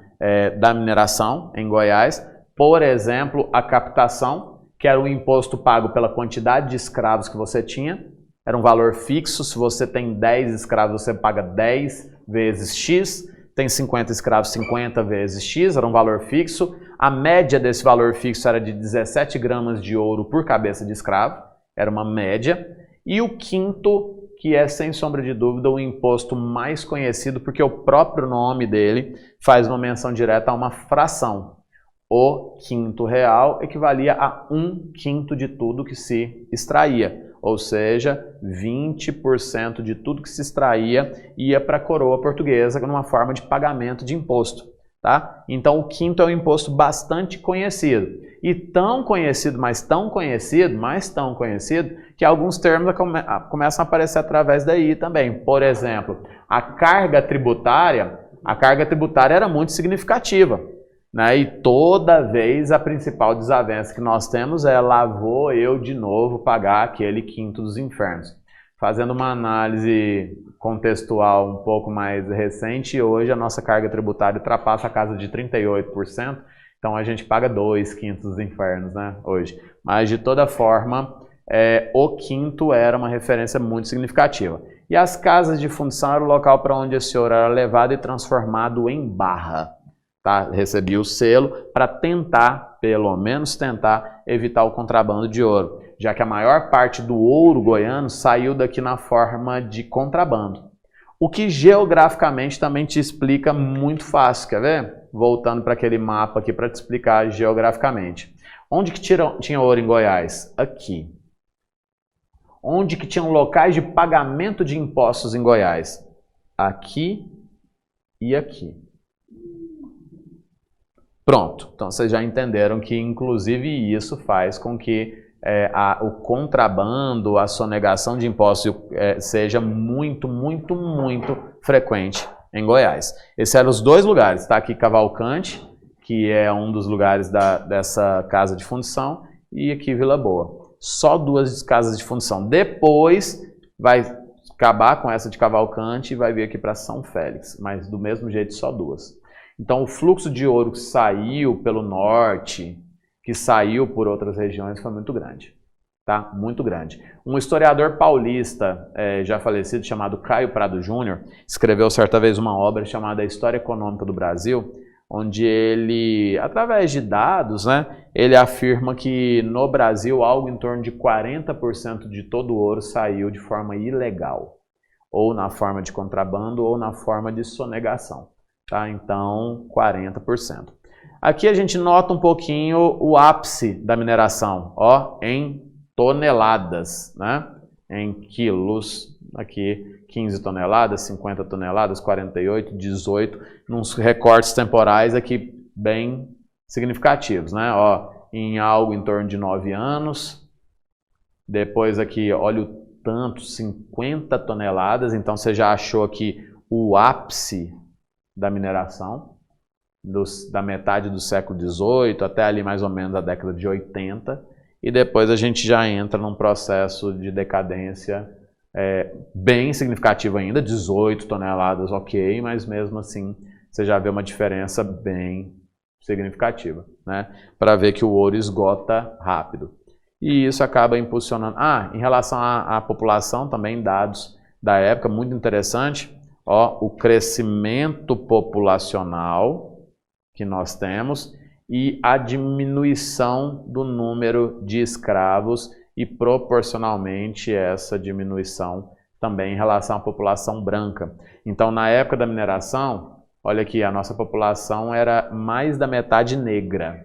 da mineração em Goiás. Por exemplo, a captação, que era um imposto pago pela quantidade de escravos que você tinha. Era um valor fixo. Se você tem 10 escravos, você paga 10 vezes X. Tem 50 escravos, 50 vezes X, era um valor fixo. A média desse valor fixo era de 17 gramas de ouro por cabeça de escravo. Era uma média. E o quinto, que é, sem sombra de dúvida, o imposto mais conhecido, porque o próprio nome dele faz uma menção direta a uma fração. O quinto real equivalia a 1/5 de tudo que se extraía, ou seja, 20% de tudo que se extraía ia para a coroa portuguesa numa forma de pagamento de imposto. Tá? Então o quinto é um imposto bastante conhecido. E tão conhecido, mas tão conhecido, que alguns termos começam a aparecer através daí também. Por exemplo, a carga tributária era muito significativa. Né? E toda vez a principal desavença que nós temos é: lá vou eu de novo pagar aquele quinto dos infernos. Fazendo uma análise contextual um pouco mais recente, hoje a nossa carga tributária ultrapassa a casa de 38%, então a gente paga 2/5 dos infernos, né, hoje. Mas de toda forma, o quinto era uma referência muito significativa. E as casas de fundição era o local para onde esse ouro era levado e transformado em barra. Tá? Recebia o selo para tentar, pelo menos tentar, evitar o contrabando de ouro, já que a maior parte do ouro goiano saiu daqui na forma de contrabando. O que geograficamente também te explica muito fácil, quer ver? Voltando para aquele mapa aqui para te explicar geograficamente. Onde que tinha ouro em Goiás? Aqui. Onde que tinham locais de pagamento de impostos em Goiás? Aqui e aqui. Pronto, então vocês já entenderam que inclusive isso faz com que o contrabando, a sonegação de impostos seja muito frequente em Goiás. Esses eram os dois lugares, está aqui Cavalcante, que é um dos lugares dessa casa de fundição, e aqui Vila Boa. Só duas casas de fundição. Depois vai acabar com essa de Cavalcante e vai vir aqui para São Félix, mas do mesmo jeito só duas. Então o fluxo de ouro que saiu pelo norte, que saiu por outras regiões, foi muito grande. Tá? Muito grande. Um historiador paulista já falecido, chamado Caio Prado Júnior, escreveu certa vez uma obra chamada História Econômica do Brasil, onde ele, através de dados, né, ele afirma que no Brasil algo em torno de 40% de todo o ouro saiu de forma ilegal, ou na forma de contrabando, ou na forma de sonegação. Tá? Então, 40%. Aqui a gente nota um pouquinho o ápice da mineração, ó, em toneladas, né? Em quilos, aqui 15 toneladas, 50 toneladas, 48, 18, nos recortes temporais aqui bem significativos, né? Ó, em algo em torno de 9 anos, depois aqui, olha o tanto, 50 toneladas, então você já achou aqui o ápice da mineração, da metade do século XVIII até ali mais ou menos a década de 80, e depois a gente já entra num processo de decadência bem significativo ainda, 18 toneladas, ok, mas mesmo assim você já vê uma diferença bem significativa, né? Para ver que o ouro esgota rápido. E isso acaba impulsionando... em relação à população, também dados da época, muito interessante, ó, o crescimento populacional que nós temos e a diminuição do número de escravos e proporcionalmente essa diminuição também em relação à população branca. Então, na época da mineração, olha aqui, a nossa população era mais da metade negra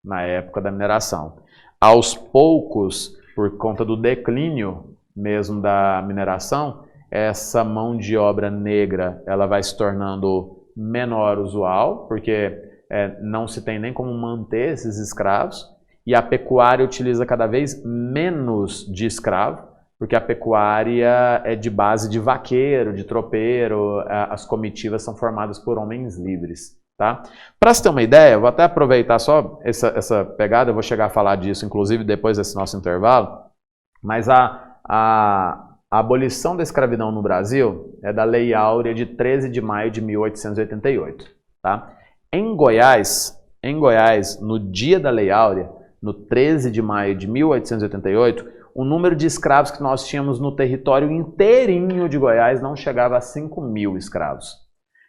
na época da mineração. Aos poucos, por conta do declínio mesmo da mineração, essa mão de obra negra ela vai se tornando menor usual, porque não se tem nem como manter esses escravos, e a pecuária utiliza cada vez menos de escravo, porque a pecuária é de base de vaqueiro, de tropeiro, as comitivas são formadas por homens livres. Tá? Para você ter uma ideia, eu vou até aproveitar só essa pegada, eu vou chegar a falar disso, inclusive, depois desse nosso intervalo, mas a abolição da escravidão no Brasil é da Lei Áurea de 13 de maio de 1888. Tá? Em Goiás, no dia da Lei Áurea, no 13 de maio de 1888, o número de escravos que nós tínhamos no território inteirinho de Goiás não chegava a 5.000 escravos.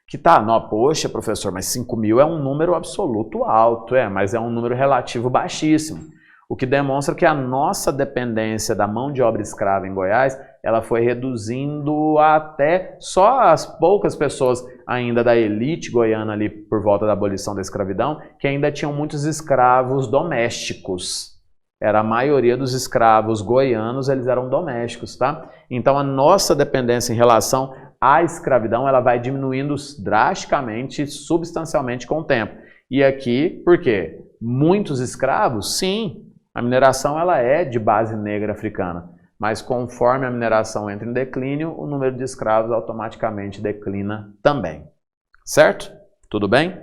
Que tá, não, poxa, professor, mas 5.000 é um número absoluto alto, mas é um número relativo baixíssimo. O que demonstra que a nossa dependência da mão de obra escrava em Goiás, ela foi reduzindo até só as poucas pessoas ainda da elite goiana ali por volta da abolição da escravidão, que ainda tinham muitos escravos domésticos. Era a maioria dos escravos goianos, eles eram domésticos, tá? Então a nossa dependência em relação à escravidão, ela vai diminuindo drasticamente, substancialmente com o tempo. E aqui, por quê? Muitos escravos? Sim, a mineração ela é de base negra africana, mas conforme a mineração entra em declínio, o número de escravos automaticamente declina também. Certo? Tudo bem?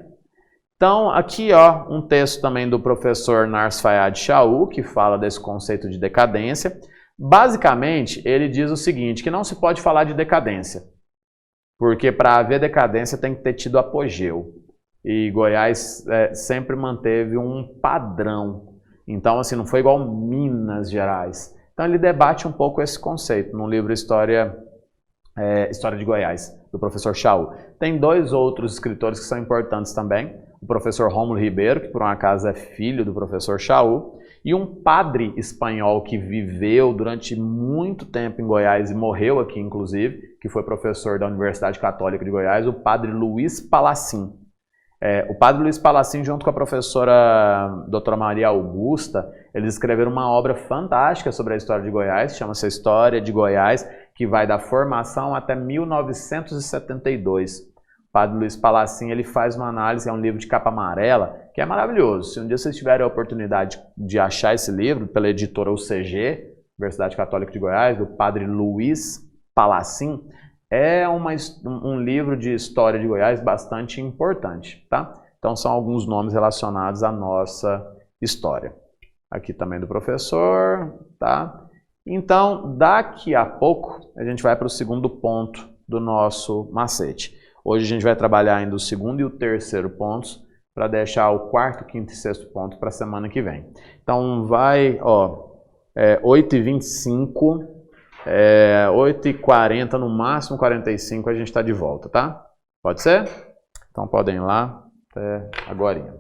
Então, aqui ó, um texto também do professor Nars Fayad Shaul, que fala desse conceito de decadência. Basicamente, ele diz o seguinte, que não se pode falar de decadência, porque para haver decadência tem que ter tido apogeu. E Goiás sempre manteve um padrão. Então, assim, não foi igual Minas Gerais. Então, ele debate um pouco esse conceito no livro História de Goiás, do professor Shaul. Tem dois outros escritores que são importantes também. O professor Rômulo Ribeiro, que por um acaso é filho do professor Shaul, e um padre espanhol que viveu durante muito tempo em Goiás e morreu aqui, inclusive, que foi professor da Universidade Católica de Goiás, o padre Luiz Palacim. O padre Luiz Palacim, junto com a professora doutora Maria Augusta, eles escreveram uma obra fantástica sobre a história de Goiás, chama-se História de Goiás, que vai da formação até 1972. O padre Luiz Palacim, ele faz uma análise, é um livro de capa amarela, que é maravilhoso. Se um dia vocês tiverem a oportunidade de achar esse livro, pela editora UCG, Universidade Católica de Goiás, do padre Luiz Palacim, é um livro de história de Goiás bastante importante, tá? Então são alguns nomes relacionados à nossa história. Aqui também do professor, tá? Então, daqui a pouco, a gente vai para o segundo ponto do nosso macete. Hoje a gente vai trabalhar ainda o segundo e o terceiro pontos, para deixar o quarto, quinto e sexto ponto para a semana que vem. Então vai, 8h25, 8h40, no máximo 45 a gente está de volta, tá? Pode ser? Então podem ir lá, até agorinha.